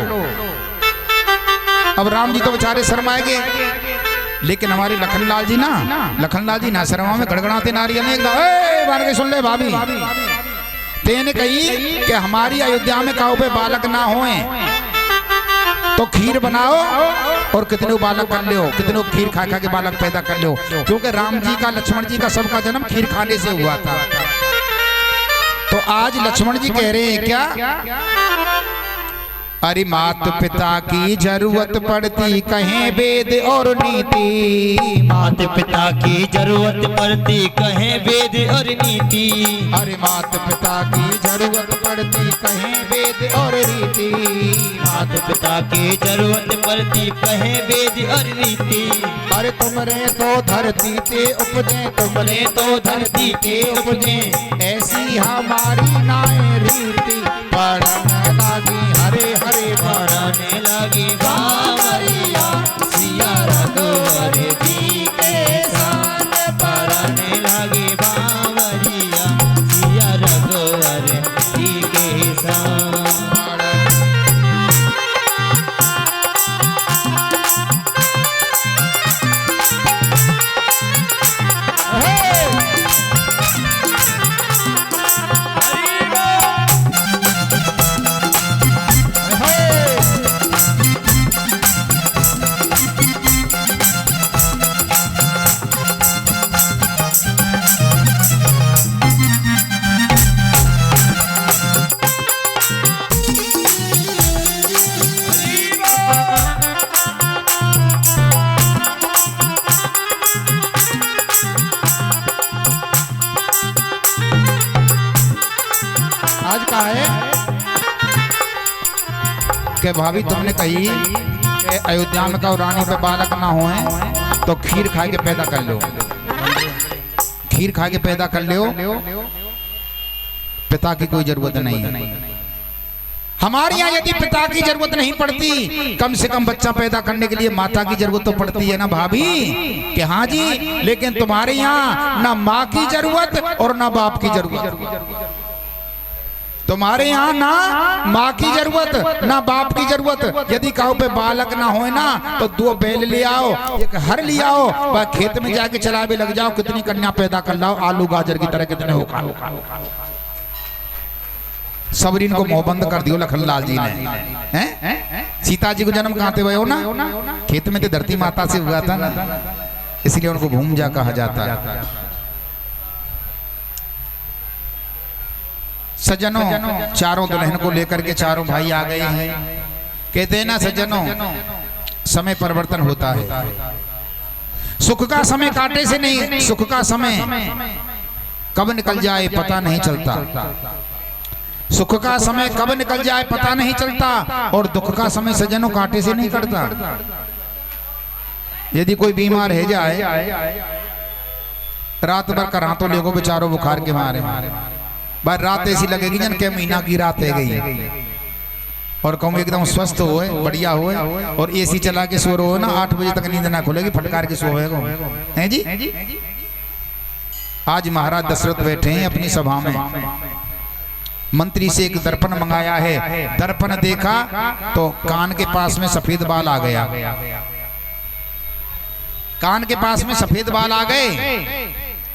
अब राम जी तो बेचारे शर्माएंगे, लेकिन हमारे लखनलाल जी ना शर्मा में गड़गड़ाते नारियल ने एकदम सुन ले भाभी, तेने कही कि हमारी अयोध्या में काऊ पे बालक ना होए तो खीर बनाओ और कितने बालक कर लो, कितने खीर खा खा के बालक पैदा कर लो। क्योंकि राम जी का, लक्ष्मण जी का सबका जन्म खीर खाने से हुआ था। तो आज लक्ष्मण जी कह रहे हैं क्या, अरे मात पिता की जरूरत पड़ती कहें वेद और नीति। मात पिता की जरूरत पड़ती कहें वेद और नीति। अरे मात पिता की जरूरत पड़ती कहें वेद और रीति। मात पिता की जरूरत पड़ती कहें वेद और रीति। अरे तुमरे तो धरती ते उपजे, तुमरे तो धरती के उपजे, ऐसी हमारी नाय रीति। पढ़ने लागी हरे हरे, पढ़ने लगी बावरिया, सिया रघुवर जी के संग। पढ़ने लगी बावरिया, सिया रघुवर जी के संग। आज का है कि भाभी तुमने कही कि अयोध्या में का रानी पे बालक ना होए तो खीर खा के पैदा कर लो, खीर खा के पैदा कर लो, पिता की कोई जरूरत नहीं है। हमारे यहाँ यदि पिता की जरूरत नहीं पड़ती, कम से कम बच्चा पैदा करने के लिए माता की जरूरत तो पड़ती है ना भाभी, कि हाँ जी। लेकिन तुम्हारे यहाँ ना माँ की जरूरत और ना बाप की जरूरत। तुम्हारे यहाँ ना माँ की जरूरत ना बाप की जरूरत। यदि कहो पे बालक ना होए ना तो 2 बैल ले आओ, एक हर ले आओ, वह खेत में जाके चलावे लग जाओ, कितनी कन्या पैदा कर लाओ, आलू गाजर की तरह कितने हो। सबरीन को मोहबंद कर दियो लखनलाल जी ने, हैं? सीता जी को जन्म कहाँ थे हो ना, खेत में तो धरती माता से हुआ था ना, इसलिए उनको भूमजा कहा जाता है। सज्जनों, चारों दुल्हन को लेकर के चारों भाई आ गए हैं। कहते हैं ना सज्जनों, समय परिवर्तन होता है। सुख का समय कांटे से नहीं, सुख का समय कब निकल जाए पता नहीं चलता। सुख का समय कब निकल जाए पता नहीं चलता, और दुख का समय सज्जनों कांटे से नहीं कटता। यदि कोई बीमार है जाए, रात भर करातों लेगो बेचारों बुखार के मारे, बार रात ऐसी लगेगी जन के महीना की रात है गई, और कहूँ एकदम स्वस्थ हो बढ़िया हो, और एसी चला के सो रहो ना, 8 बजे तक नींद ना खुलेगी, फटकार के सोएगा हैं जी। आज महाराज दशरथ बैठे हैं अपनी सभा में, मंत्री से एक दर्पण मंगाया है। दर्पण देखा तो कान के पास में सफेद बाल आ गया, कान के पास में सफेद बाल आ गए।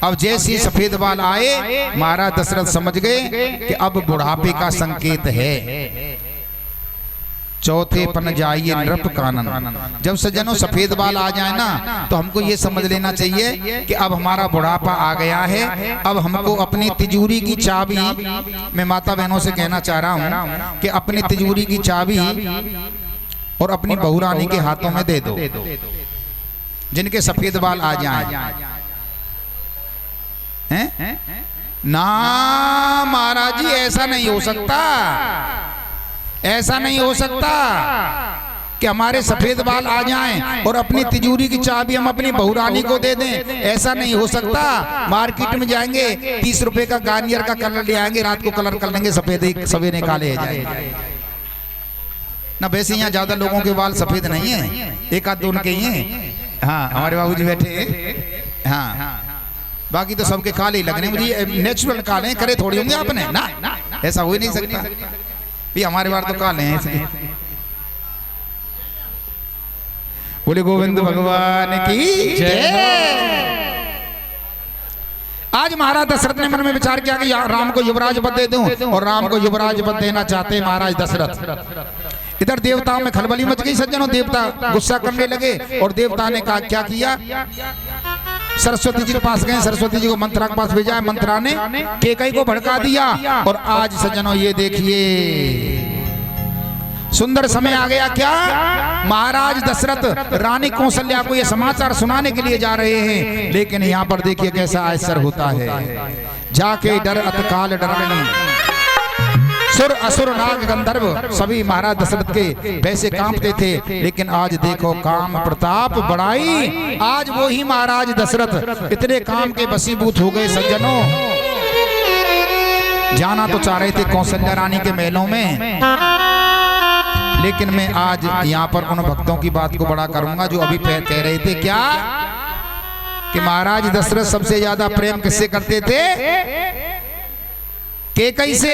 अब जैसे ही सफेद बाल आए महाराज दशरथ समझ गए कि अब बुढ़ापे का संकेत है। चौथे पन जाइए नृप कानन। जब सज्जनों सफेद बाल आ जाए ना तो हमको ये समझ लेना चाहिए कि अब हमारा बुढ़ापा आ गया है। अब हमको अपनी तिजोरी की चाबी, मैं माता बहनों से कहना चाह रहा हूँ कि अपनी तिजोरी की चाबी और अपनी बहुरानी के हाथों में दे दो, जिनके सफेद बाल आ जाएं। हैं? ना महाराज जी ऐसा नहीं हो सकता, ऐसा नहीं हो सकता कि हमारे सफेद बाल आ जाएं और अपनी तिजोरी की चाबी हम अपनी बहुरानी को दे दें। ऐसा नहीं हो सकता। मार्केट में जाएंगे 30 रुपए का गार्नियर का कलर ले आएंगे, रात को कलर कर लेंगे, सफेद सवेरे काले हो जाएंगे ना। वैसे यहाँ ज्यादा लोगों के बाल सफेद नहीं है, एक आध दो उनके ही हैं। हाँ हमारे बाबूजी बैठे। हाँ बाकी तो सबके काले ही लगने, मुझे नेचुरल काले करे थोड़ी होंगे आपने ना, ऐसा हो ही नहीं सकता। ये हमारे बाल तो काले हैं इसलिए। बोले गोविंद भगवान की जय। आज महाराज दशरथ ने मन में विचार किया कि राम को युवराज पद दे दूं, और राम को युवराज पद देना चाहते महाराज दशरथ। इधर देवताओं में खलबली मच गई सज्जनों, देवता गुस्सा करने लगे और देवता ने कहा क्या किया, सरस्वती जी के पास गए, सरस्वती जी को मंत्रा के पास भेजा, मंत्रा ने केकई को भड़का दिया। और आज सज्जनों ये देखिए सुंदर समय आ गया। क्या महाराज दशरथ रानी कौशल्या को ये समाचार सुनाने के लिए जा रहे हैं, लेकिन यहाँ पर देखिए कैसा आश्चर्य होता है। जाके डर अतकाल डरनी, सुर असुर नाग गंधर्व सभी महाराज दशरथ के वैसे कांपते थे, लेकिन आज देखो काम प्रताप बढ़ाई। आज वो ही महाराज दशरथ इतने काम के बसीभूत हो गए सज्जनों। जाना तो चाह रहे थे कौशल्या रानी के महलों में, लेकिन मैं आज यहाँ पर उन भक्तों की बात को बड़ा करूंगा जो अभी कह रहे थे क्या कि महाराज दशरथ सबसे ज्यादा प्रेम किससे करते थे, केकई से।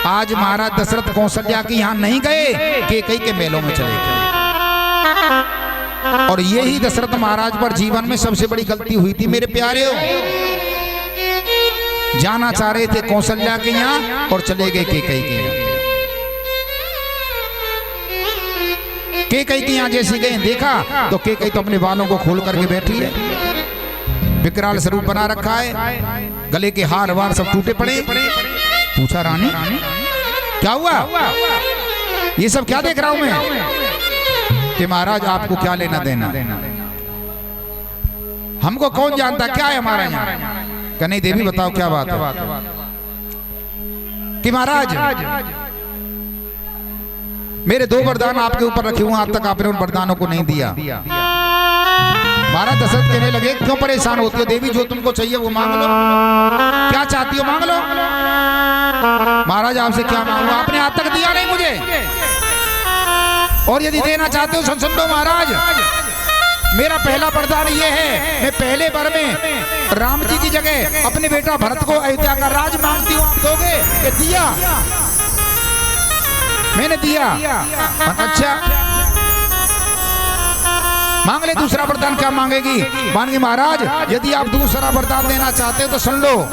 आज महाराज दशरथ कौशल्या के यहाँ नहीं गए, केकई के मेलों में चले गए। और यही दशरथ महाराज पर जीवन में सबसे बड़ी गलती हुई थी मेरे प्यारे। जाना चाह रहे थे कौशल्या के यहाँ और चले गए केकई के यहाँ। केकई के यहाँ जैसे गए देखा तो केकई तो अपने बालों को खोल करके बैठी है, विकराल स्वरूप बना रखा है, गले के हार वार सब टूटे पड़े। पूछा रानी क्या हुआ, ये सब क्या देख रहा हूं मैं? कि महाराज आपको क्या लेना देना, हमको कौन जानता क्या है हमारा यहाँ। कन्हई देवी बताओ क्या बात है। कि महाराज मेरे 2 वरदान आपके ऊपर रखे हुए, आज तक आपने उन वरदानों को नहीं दिया। महाराज दशरथ कहने लगे क्यों परेशान होती हो देवी, जो तुमको चाहिए वो मांग लो, क्या चाहती हो मांग लो। महाराज आपसे क्या मांगू, आपने आज तक दिया नहीं मुझे, और यदि देना चाहते हो सुन लो महाराज। मेरा पहला वरदान ये है, मैं पहले बार में राम जी की जगह अपने बेटा भरत को अयोध्या का राज मांगती हूँ, आप दोगे? ये दिया, मैंने दिया। अच्छा मांग ले दूसरा वरदान। क्या मांगेगी? मांगे महाराज यदि आप दूसरा वरदान देना चाहते हो तो सुन लो,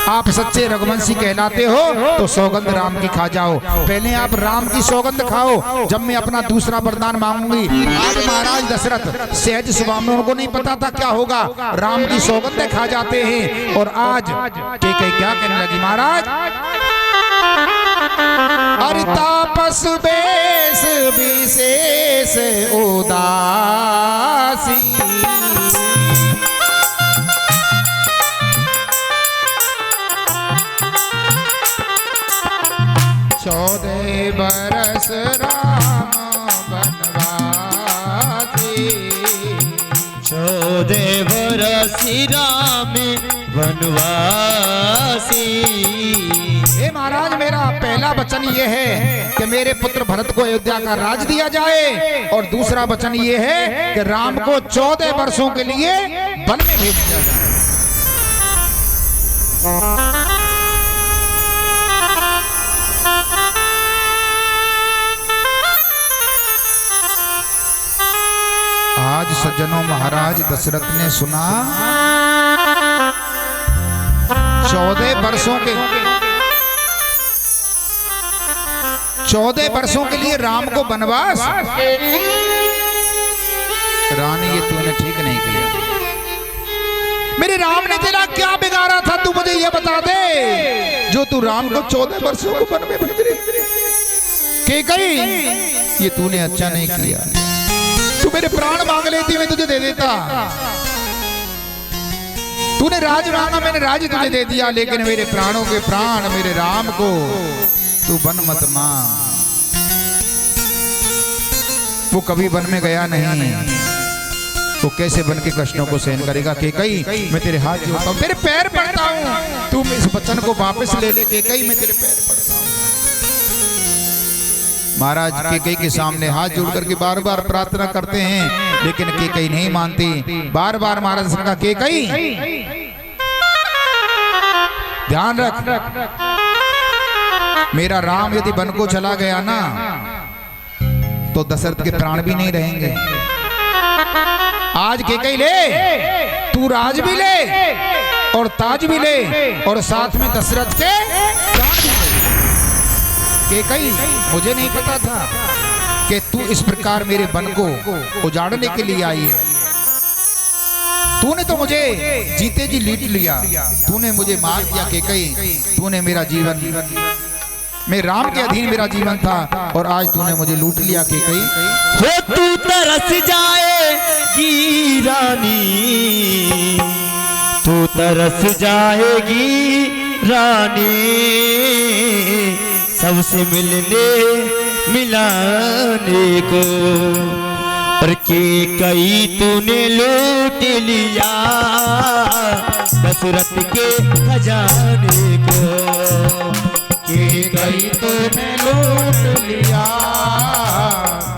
आप सच्चे रघुवंशी कहलाते हो तो सौगंध राम की खा जाओ। पहले आप राम की सौगंध खाओ, जब मैं अपना दूसरा वरदान मांगूंगी। आज महाराज दशरथ सहज स्वभाव में उनको नहीं पता था क्या होगा, राम की सौगंध खा जाते हैं। और आज केकई क्या कहने लगी, महाराज अरे तापस बेस विशेष उदासी, 14 बरस राम बनवासी, 14 बरस राम बनवासी। महाराज मेरा पहला वचन ये है कि मेरे पुत्र भरत को अयोध्या का राज दिया जाए, और दूसरा वचन ये है कि राम को 14 वर्षों के लिए वन में भेज दिया जाए। आज सज्जनों, महाराज दशरथ ने सुना 14 वर्षों के लिए राम को वनवास। रानी, ये तूने ठीक नहीं किया। मेरे राम ने तेरा क्या बिगाड़ा था, तू मुझे ये बता दे, जो तू राम को 14 वर्षों को वन में भेज रही। कैकेयी, ये तूने अच्छा नहीं किया। तू मेरे प्राण मांग लेती, मैं तुझे दे देता। तूने राज मांगा, मैंने राज तुझे दे दिया, लेकिन मेरे प्राणों के प्राण मेरे राम को तू वन मत मांग। वो कभी वन में गया नहीं, वो कैसे बन के कष्टों को सहन करेगा। कैकेयी, मैं तेरे हाथ जोड़ता हूँ, तेरे पैर पड़ता हूँ, तू इस वचन को वापस ले ले। कैकेयी, मैं तेरे पैर पड़ता हूँ। महाराज कैकेयी के सामने हाथ जोड़ करके बार बार प्रार्थना करते हैं, लेकिन कैकेयी नहीं मानती। बार बार महाराज ने कहा, कैकेयी ध्यान रख, मेरा राम यदि वन को चला गया ना, तो दशरथ के प्राण भी नहीं रहेंगे। आज कैकेयी ले, तू राज भी ले और ताज भी ले, और साथ में दशरथ के प्राण भी ले। कैकेयी, मुझे नहीं पता था कि तू इस प्रकार मेरे वन को उजाड़ने के लिए आई है। तूने तो मुझे जीते जी लूट लिया, तूने मुझे मार दिया। कैकेयी, तूने मेरा जीवन, मैं राम के अधीन मेरा जीवन था, और आज तूने मुझे लूट लिया। कैकेयी, हो तू तरस जाएगी रानी, तू तरस जाएगी रानी, सबसे मिलने मिलाने को। और कैकेयी तूने लूट लिया दशरथ के खजाने को। कैकेयी तूने लूट लिया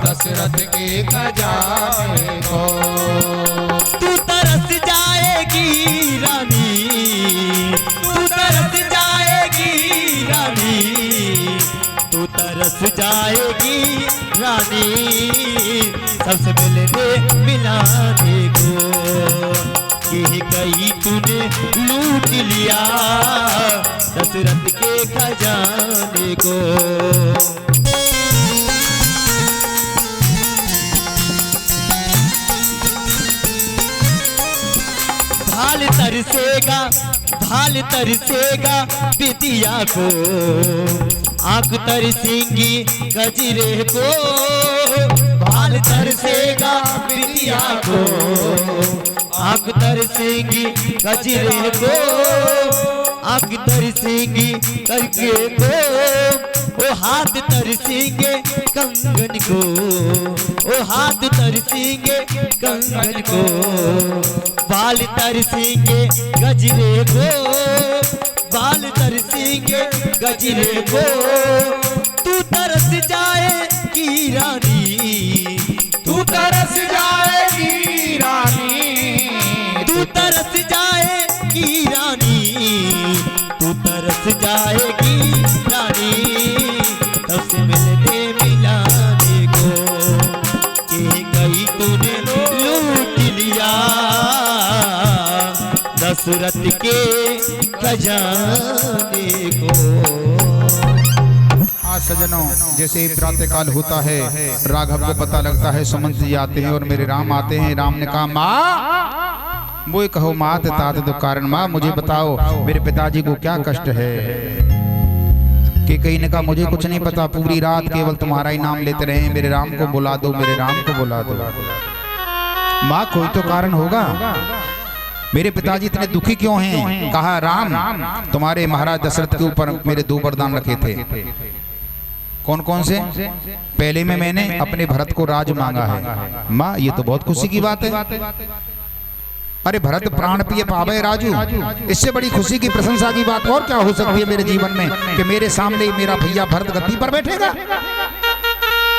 दशरथ के खजाने को। तू तरस जाएगी रानी, तू तरस जाएगी रानी, तू तरस जाएगी रानी, सबसे मिलने मिलाने को। कैकेयी तूने लूट लिया दशरथ के खजाने को। भाल तरसेगा बिटिया को, आंख तरसेंगी गजरे को। भाल तरसेगा बिटिया को, आंख तरसेंगी गजरे को, आंख तरसेंगी गजरे को। ओ हाथ तरसेंगे कंगन को, ओ हाथ तरसेंगे कंगन को। बाल तरसेंगे गजरे को, बाल तरसेंगे गजरे को। तू तरस जाएगी रानी, तू तरस जाएगी रानी, तू तरस जाएगी रानी, तू तरस जाएगी रानी, सबसे मिलने मिलाने को। कैकेयी तूने लूट लिया दशरथ के खजाने को। आज सज्जनों, जैसे ही प्रातःकाल होता है, राघव को पता लगता है सुमंत जी आते हैं और मेरे राम आते हैं। राम ने कहा, माँ वो कहो मात तात तो कारण, माँ मुझे बताओ मेरे पिताजी को क्या कष्ट है। कैकेयी ने कहा, मुझे कुछ नहीं पता, पूरी रात केवल तुम्हारा ही नाम लेते रहे। मेरे राम को बुला दो, मेरे राम को बुला दो। माँ कोई तो कारण होगा, मेरे पिताजी इतने दुखी क्यों हैं? कहा, राम तुम्हारे महाराज दशरथ के ऊपर मेरे 2 वरदान रखे थे। कौन कौन से? पहले में मैंने अपने भरत को राज मांगा है। माँ ये तो बहुत खुशी की बात है। अरे भरत प्राण प्रिय पावे राजू, इससे बड़ी खुशी की प्रशंसा की बात और क्या हो सकती है मेरे जीवन में कि मेरे सामने मेरा भैया भरत गद्दी पर बैठेगा।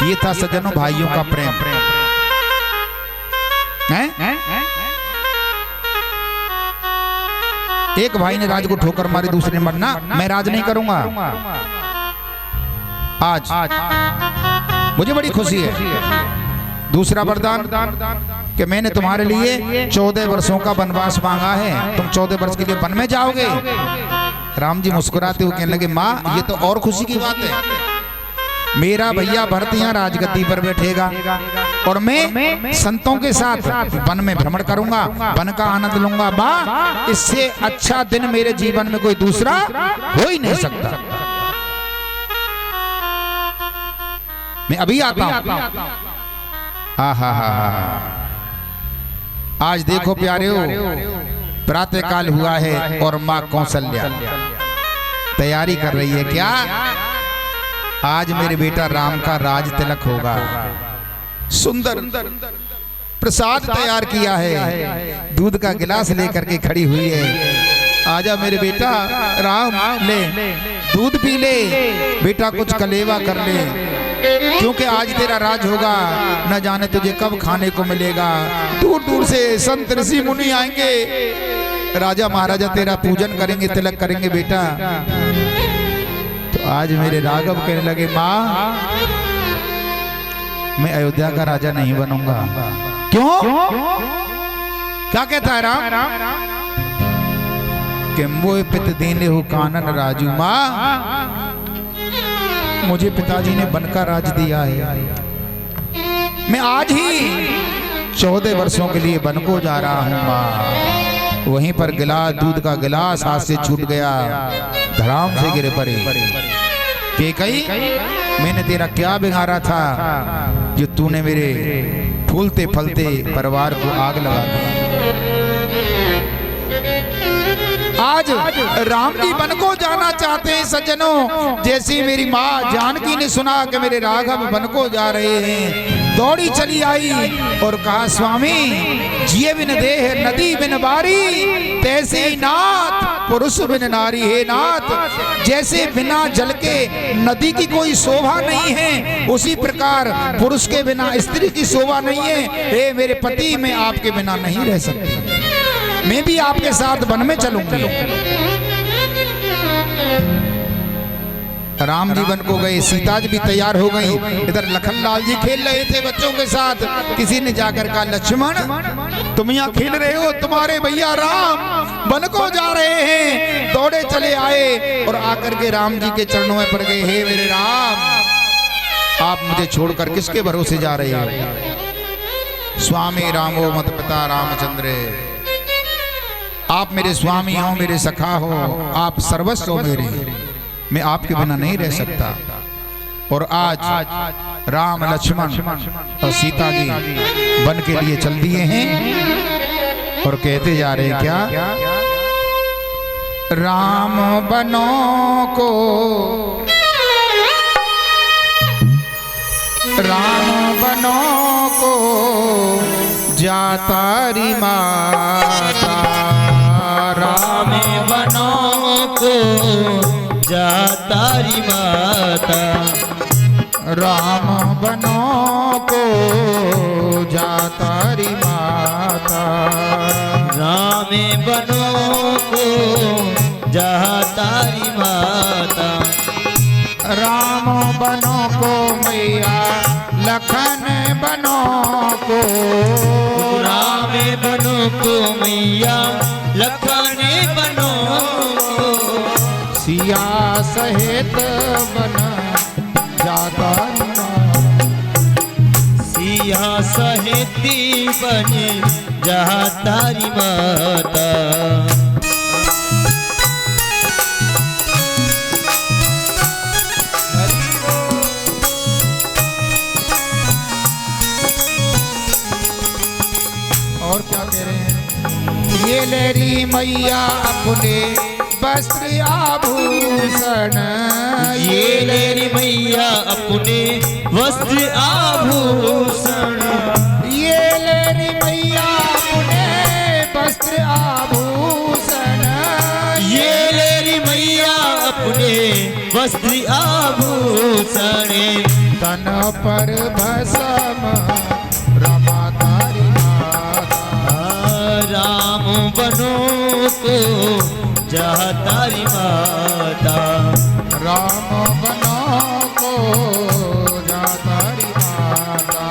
ये था सज्जनों भाइयों का प्रेम। एक भाई ने राज को ठोकर मारी, दूसरे ने मरना, मैं राज नहीं करूंगा। आज मुझे बड़ी खुशी है। दूसरा वरदान, कि मैंने तुम्हारे लिए 14 वर्षों का वनवास मांगा है, तुम 14 वर्ष के लिए वन में जाओगे। राम जी मुस्कुराते हुए कहने लगे, माँ ये तो और खुशी की बात है, मेरा भैया भरत यहाँ राजगद्दी पर बैठेगा और मैं संतों के साथ वन में भ्रमण करूंगा, वन का आनंद लूंगा। माँ इससे अच्छा दिन मेरे जीवन में कोई दूसरा हो ही नहीं सकता। मैं अभी आता हूं। आज देखो प्यारे, प्रातः काल हुआ है और माँ कौशल्या तैयारी कर रही है। क्या आज मेरे बेटा राम का राज तिलक होगा। सुंदर प्रसाद तैयार किया है, दूध का गिलास लेकर के खड़ी हुई है। आजा मेरे बेटा राम, ले दूध पी ले बेटा, कुछ कलेवा कर ले, क्योंकि आज तेरा राज होगा, न जाने तुझे कब खाने को मिलेगा। दूर दूर से संत ऋषि मुनि आएंगे, राजा महाराजा तेरा पूजन करेंगे, तिलक करेंगे बेटा। तो आज मेरे राघव कहने लगे, माँ मैं अयोध्या का राजा नहीं बनूंगा। क्यों? क्या कहता है राम? कि मोह पित देने हो कानन राजू। माँ मुझे पिताजी ने वन का राज दिया है, मैं आज ही 14 वर्षों के लिए वन को जा रहा हूँ। माँ वहीं पर गिलास, दूध का गिलास हाथ से छूट गया, धड़ाम से गिर पड़े। कि कहीं मैंने तेरा क्या बिगाड़ा था जो तूने मेरे फूलते फलते परिवार को आग लगा दी। आज राम जी वन को जाना चाहते हैं सज्जनों। जैसी मेरी माँ जानकी ने सुना कि मेरे राघव वन को जा रहे हैं, दौड़ी चली आई और कहा, स्वामी जिए बिन देह नदी बिन बारी, तैसे ही नाथ पुरुष बिन नारी। है नाथ, जैसे बिना जल के नदी की कोई शोभा नहीं है, उसी प्रकार पुरुष के बिना स्त्री की शोभा नहीं है। हे मेरे पति, मैं आपके बिना नहीं रह सकती, मैं भी आपके साथ वन में चलूंगी। राम जी वन को गए, सीता जी भी तैयार हो गई। इधर लखन लाल जी खेल रहे थे बच्चों के साथ। किसी ने जाकर कहा, लक्ष्मण तुम यहाँ खेल रहे हो, तुम्हारे भैया राम वन को जा रहे हैं। दौड़े चले आए और आकर के राम जी के चरणों में पड़ गए। हे मेरे राम, आप मुझे छोड़कर किसके भरोसे जा रहे हो? स्वामी रामो मत पिता रामचंद्र, आप मेरे स्वामी हो, मेरे सखा हो, आप सर्वस्व हो मेरे, मैं आपके बिना नहीं रह सकता। और आज राम लक्ष्मण और सीता जी वन के लिए चल दिए हैं और कहते जा रहे हैं, क्या राम बनों को, राम बनों को जातारी माता, राम बनों को जातारी माता, राम बनों को जातारी माता, राम बनों को जातारी माता, राम बनों को मैया लखन बनों को, राम बनों को मैया लखन बनों को, सिया सहित बन जातारी सिया सहित बन जातारी माता। और क्या कह रहे हैं? ये लेरी मैया अपने वस्त्र आभूषण, ये लेरी मैया अपने वस्त्र आभूषण, ये लेरी मैया अपने वस्त्र आभूषण, ये लेरी मैया अपने वस्त्र आभूषण, तन पर भस्म रमातारी माता, राम बनों को जातारी माता, राम बनों को जातारी माता,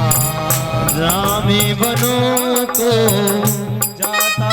राम बनों को जाता।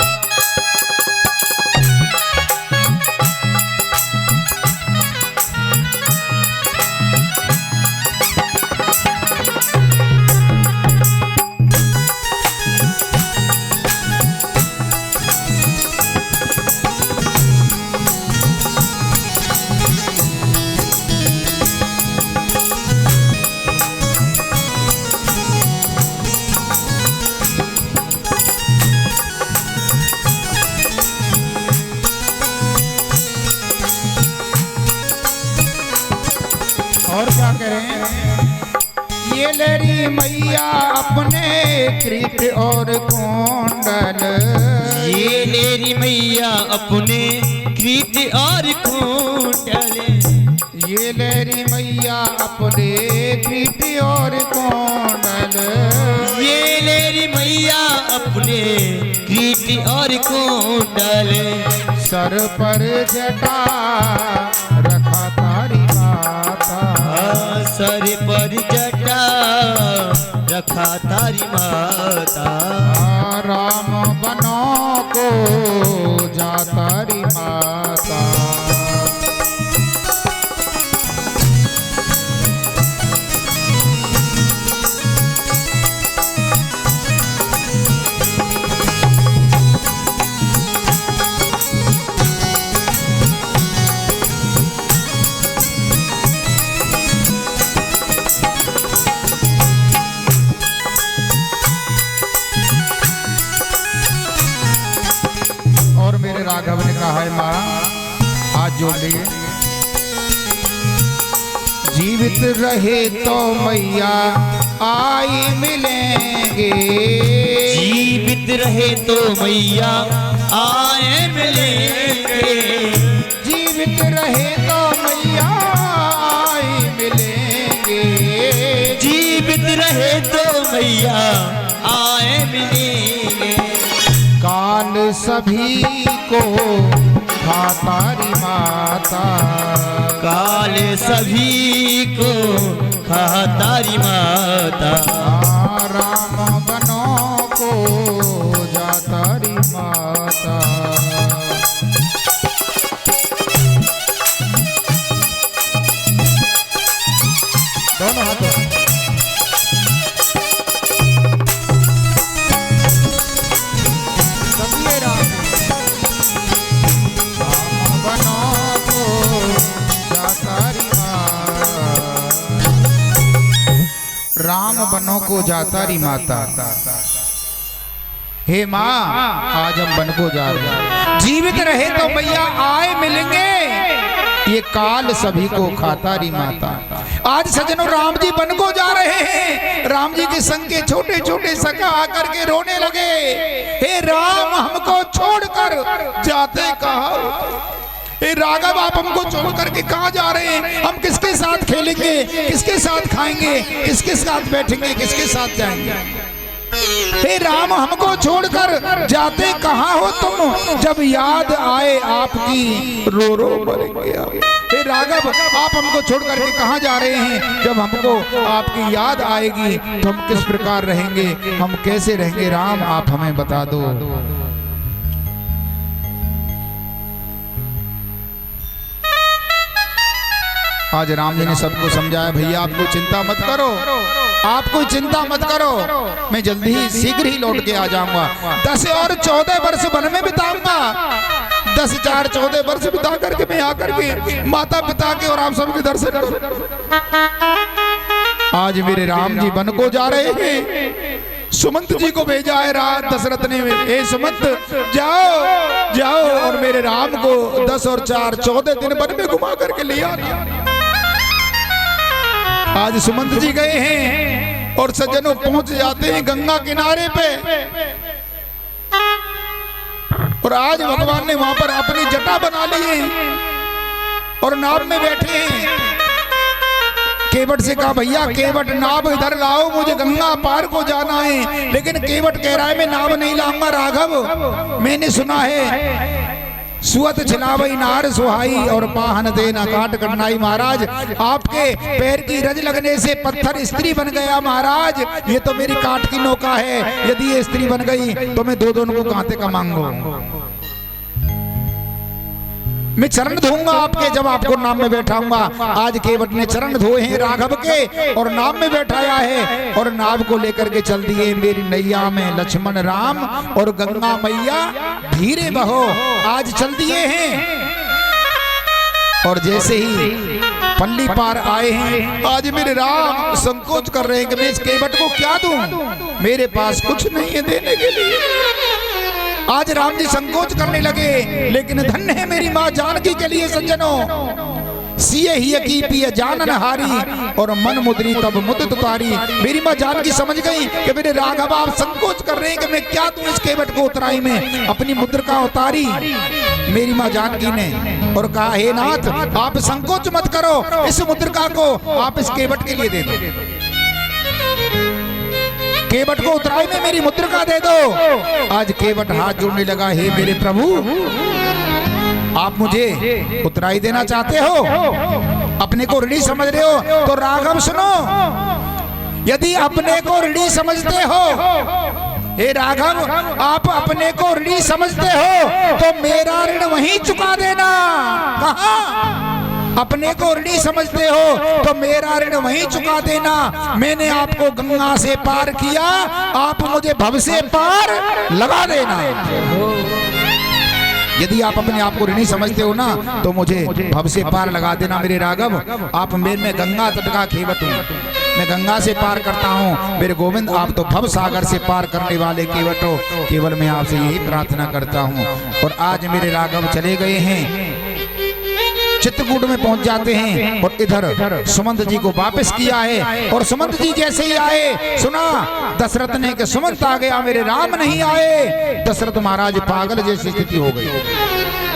और क्या करें, ये लेरी मैया अपने कृत और कुंडल, ये लेरी मैया अपने कृत और कुंडल, ये लेरी मैया अपने कृत और कुंडल, ये लेरी मैया अपने कृत और कुंडल, सर पर जटा रखा तारी माता, सर पर जटा रखा तारी माता, राम बनों को जा तारी माता। और मेरे राघव ने कहा है माँ हाथ जोड़ लिए, जीवित रहे तो मैया आई मिलेंगे, जीवित रहे तो मैया आए मिलेंगे, जीवित रहे तो मैया आई मिलेंगे, जीवित रहे तो मैया आए मिलेंगे, काल सभी को खातारी माता, काल सभी को खातारी माता, राम बनों को जातारी माता। दोनों हाथों राम बनों को जातारी माता। हे माँ आज हम बन को जा रहे हैं, जीवित रहे तो मैया आए मिलेंगे, ये काल सभी को खातारी माता। आज सजनों राम जी बन को जा रहे हैं, राम जी के संग के छोटे छोटे सखा आकर के रोने लगे, हे राम हमको छोड़कर जाते कहाँ, ए राघव आप हमको छोड़ करके कहाँ जा रहे हैं, हम किसके साथ खेलेंगे, किसके साथ खाएंगे, किसके साथ बैठेंगे, किसके साथ जाएंगे। हे राम हमको छोड़कर जाते कहाँ हो तुम, जब याद आए आपकी रो रो मरेंगे। हे राघव आप हमको छोड़ करके कहाँ जा रहे हैं, जब हमको आपकी याद आएगी तो हम किस प्रकार रहेंगे, हम कैसे रहेंगे, राम आप हमें बता दो। आज राम जी ने सबको समझाया, भैया आपको चिंता मत करो, आप कोई चिंता मत करो, मैं जल्दी ही शीघ्र ही लौट के आ जाऊंगा, 10 और 14 वर्ष वन में बिताऊंगा, 10 4 14 वर्ष बिता करके मैं आकर के माता पिता के और आप सबके दर्शन करूं। आज मेरे राम जी वन को जा रहे हैं, सुमंत जी को भेजा है रात दशरथ ने, ए सुमंत जाओ जाओ और मेरे राम को 10 और 4 14 दिन वन में घुमा करके ले आना। आज सुमंत जी गए हैं और सज्जनों पहुंच जाते हैं गंगा किनारे पे, और आज भगवान ने वहां पर अपनी जटा बना ली है और नाव में बैठे हैं। केवट से कहा, भैया केवट नाव इधर लाओ, मुझे गंगा पार को जाना है, लेकिन केवट कह रहा है मैं नाव नहीं लाऊंगा राघव, मैंने सुना है सुअत छिलावई नार सुहाई और पाहन देना काट कटनाई। महाराज आपके पैर की रज लगने से पत्थर स्त्री बन गया महाराज, ये तो मेरी काट की नौका है, यदि ये स्त्री बन गई तो मैं दो दोनों को कांटे का मांगू। मैं चरण धोऊंगा आपके जब आपको नाम में बैठाऊंगा। आज केवट ने चरण धोए हैं राघव के और नाम में बैठाया है, और नाव को लेकर के चल दिए मेरी नैया में लक्ष्मण राम और गंगा मैया धीरे बहो। आज चल दिए हैं और जैसे ही पल्ली पार आए हैं, आज मेरे राम संकोच कर रहे हैं कि मैं इस केवट को क्या दूं, मेरे पास कुछ नहीं है देने के लिए। आज राम जी संकोच करने लगे, लेकिन धन्य है मेरी माँ जानकी के लिए सज्जनों। सिए ही की पिए जानन हारी और मन मुद्री तब मुदित उतारी। मेरी माँ जानकी समझ गई कि मेरे राघव आप संकोच कर रहे हैं कि मैं क्या दूं इस केवट को उतराई में। अपनी मुद्रिका उतारी मेरी माँ जानकी ने और कहा, हे नाथ आप संकोच मत करो, इस मुद्रिका को आप इस केवट के लिए दे दो, केवट को उतराई में मेरी मुद्रिका दे दो। आज केवट हाथ जोड़ने लगा, हे मेरे प्रभु आप मुझे उतराई देना चाहते हो, अपने को ऋणी समझ रहे हो तो राघव सुनो, यदि अपने को ऋणी समझते हो, हे राघव आप अपने को ऋणी समझते हो तो मेरा ऋण वहीं चुका देना। कहाँ? अपने को ऋणी समझते हो तो मेरा ऋण वहीं चुका देना। मैंने आपको गंगा से पार किया, आप मुझे भव से पार लगा देना। यदि आप अपने आप को ऋणी समझते हो ना तो मुझे भव से पार लगा देना मेरे राघव। आप मैं गंगा तट का केवट हूँ, मैं गंगा से पार करता हूँ मेरे गोविंद, आप तो भव सागर से पार करने वाले केवट हो। केवल मैं आपसे यही प्रार्थना करता हूँ। और आज मेरे राघव चले गए हैं, चित्रकूट में पहुंच जाते हैं और इधर सुमंत जी को वापस किया है। और सुमंत जी जैसे ही आए, सुना दशरथ ने कि सुमंत आ गया, मेरे राम नहीं आए। दशरथ महाराज पागल जैसी स्थिति हो गई,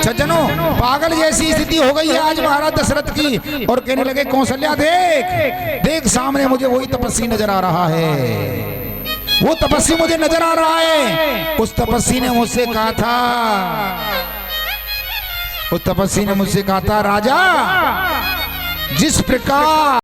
सज्जनों पागल जैसी स्थिति हो गई है आज महाराज दशरथ की। और कहने लगे, कौशल्या देख देख सामने मुझे वही तपस्वी नजर आ रहा है, वो तपस्वी मुझे नजर आ रहा है। उस तपस्वी ने मुझसे कहा था, उस तपस्वी ने मुझसे कहा था, राजा जिस प्रकार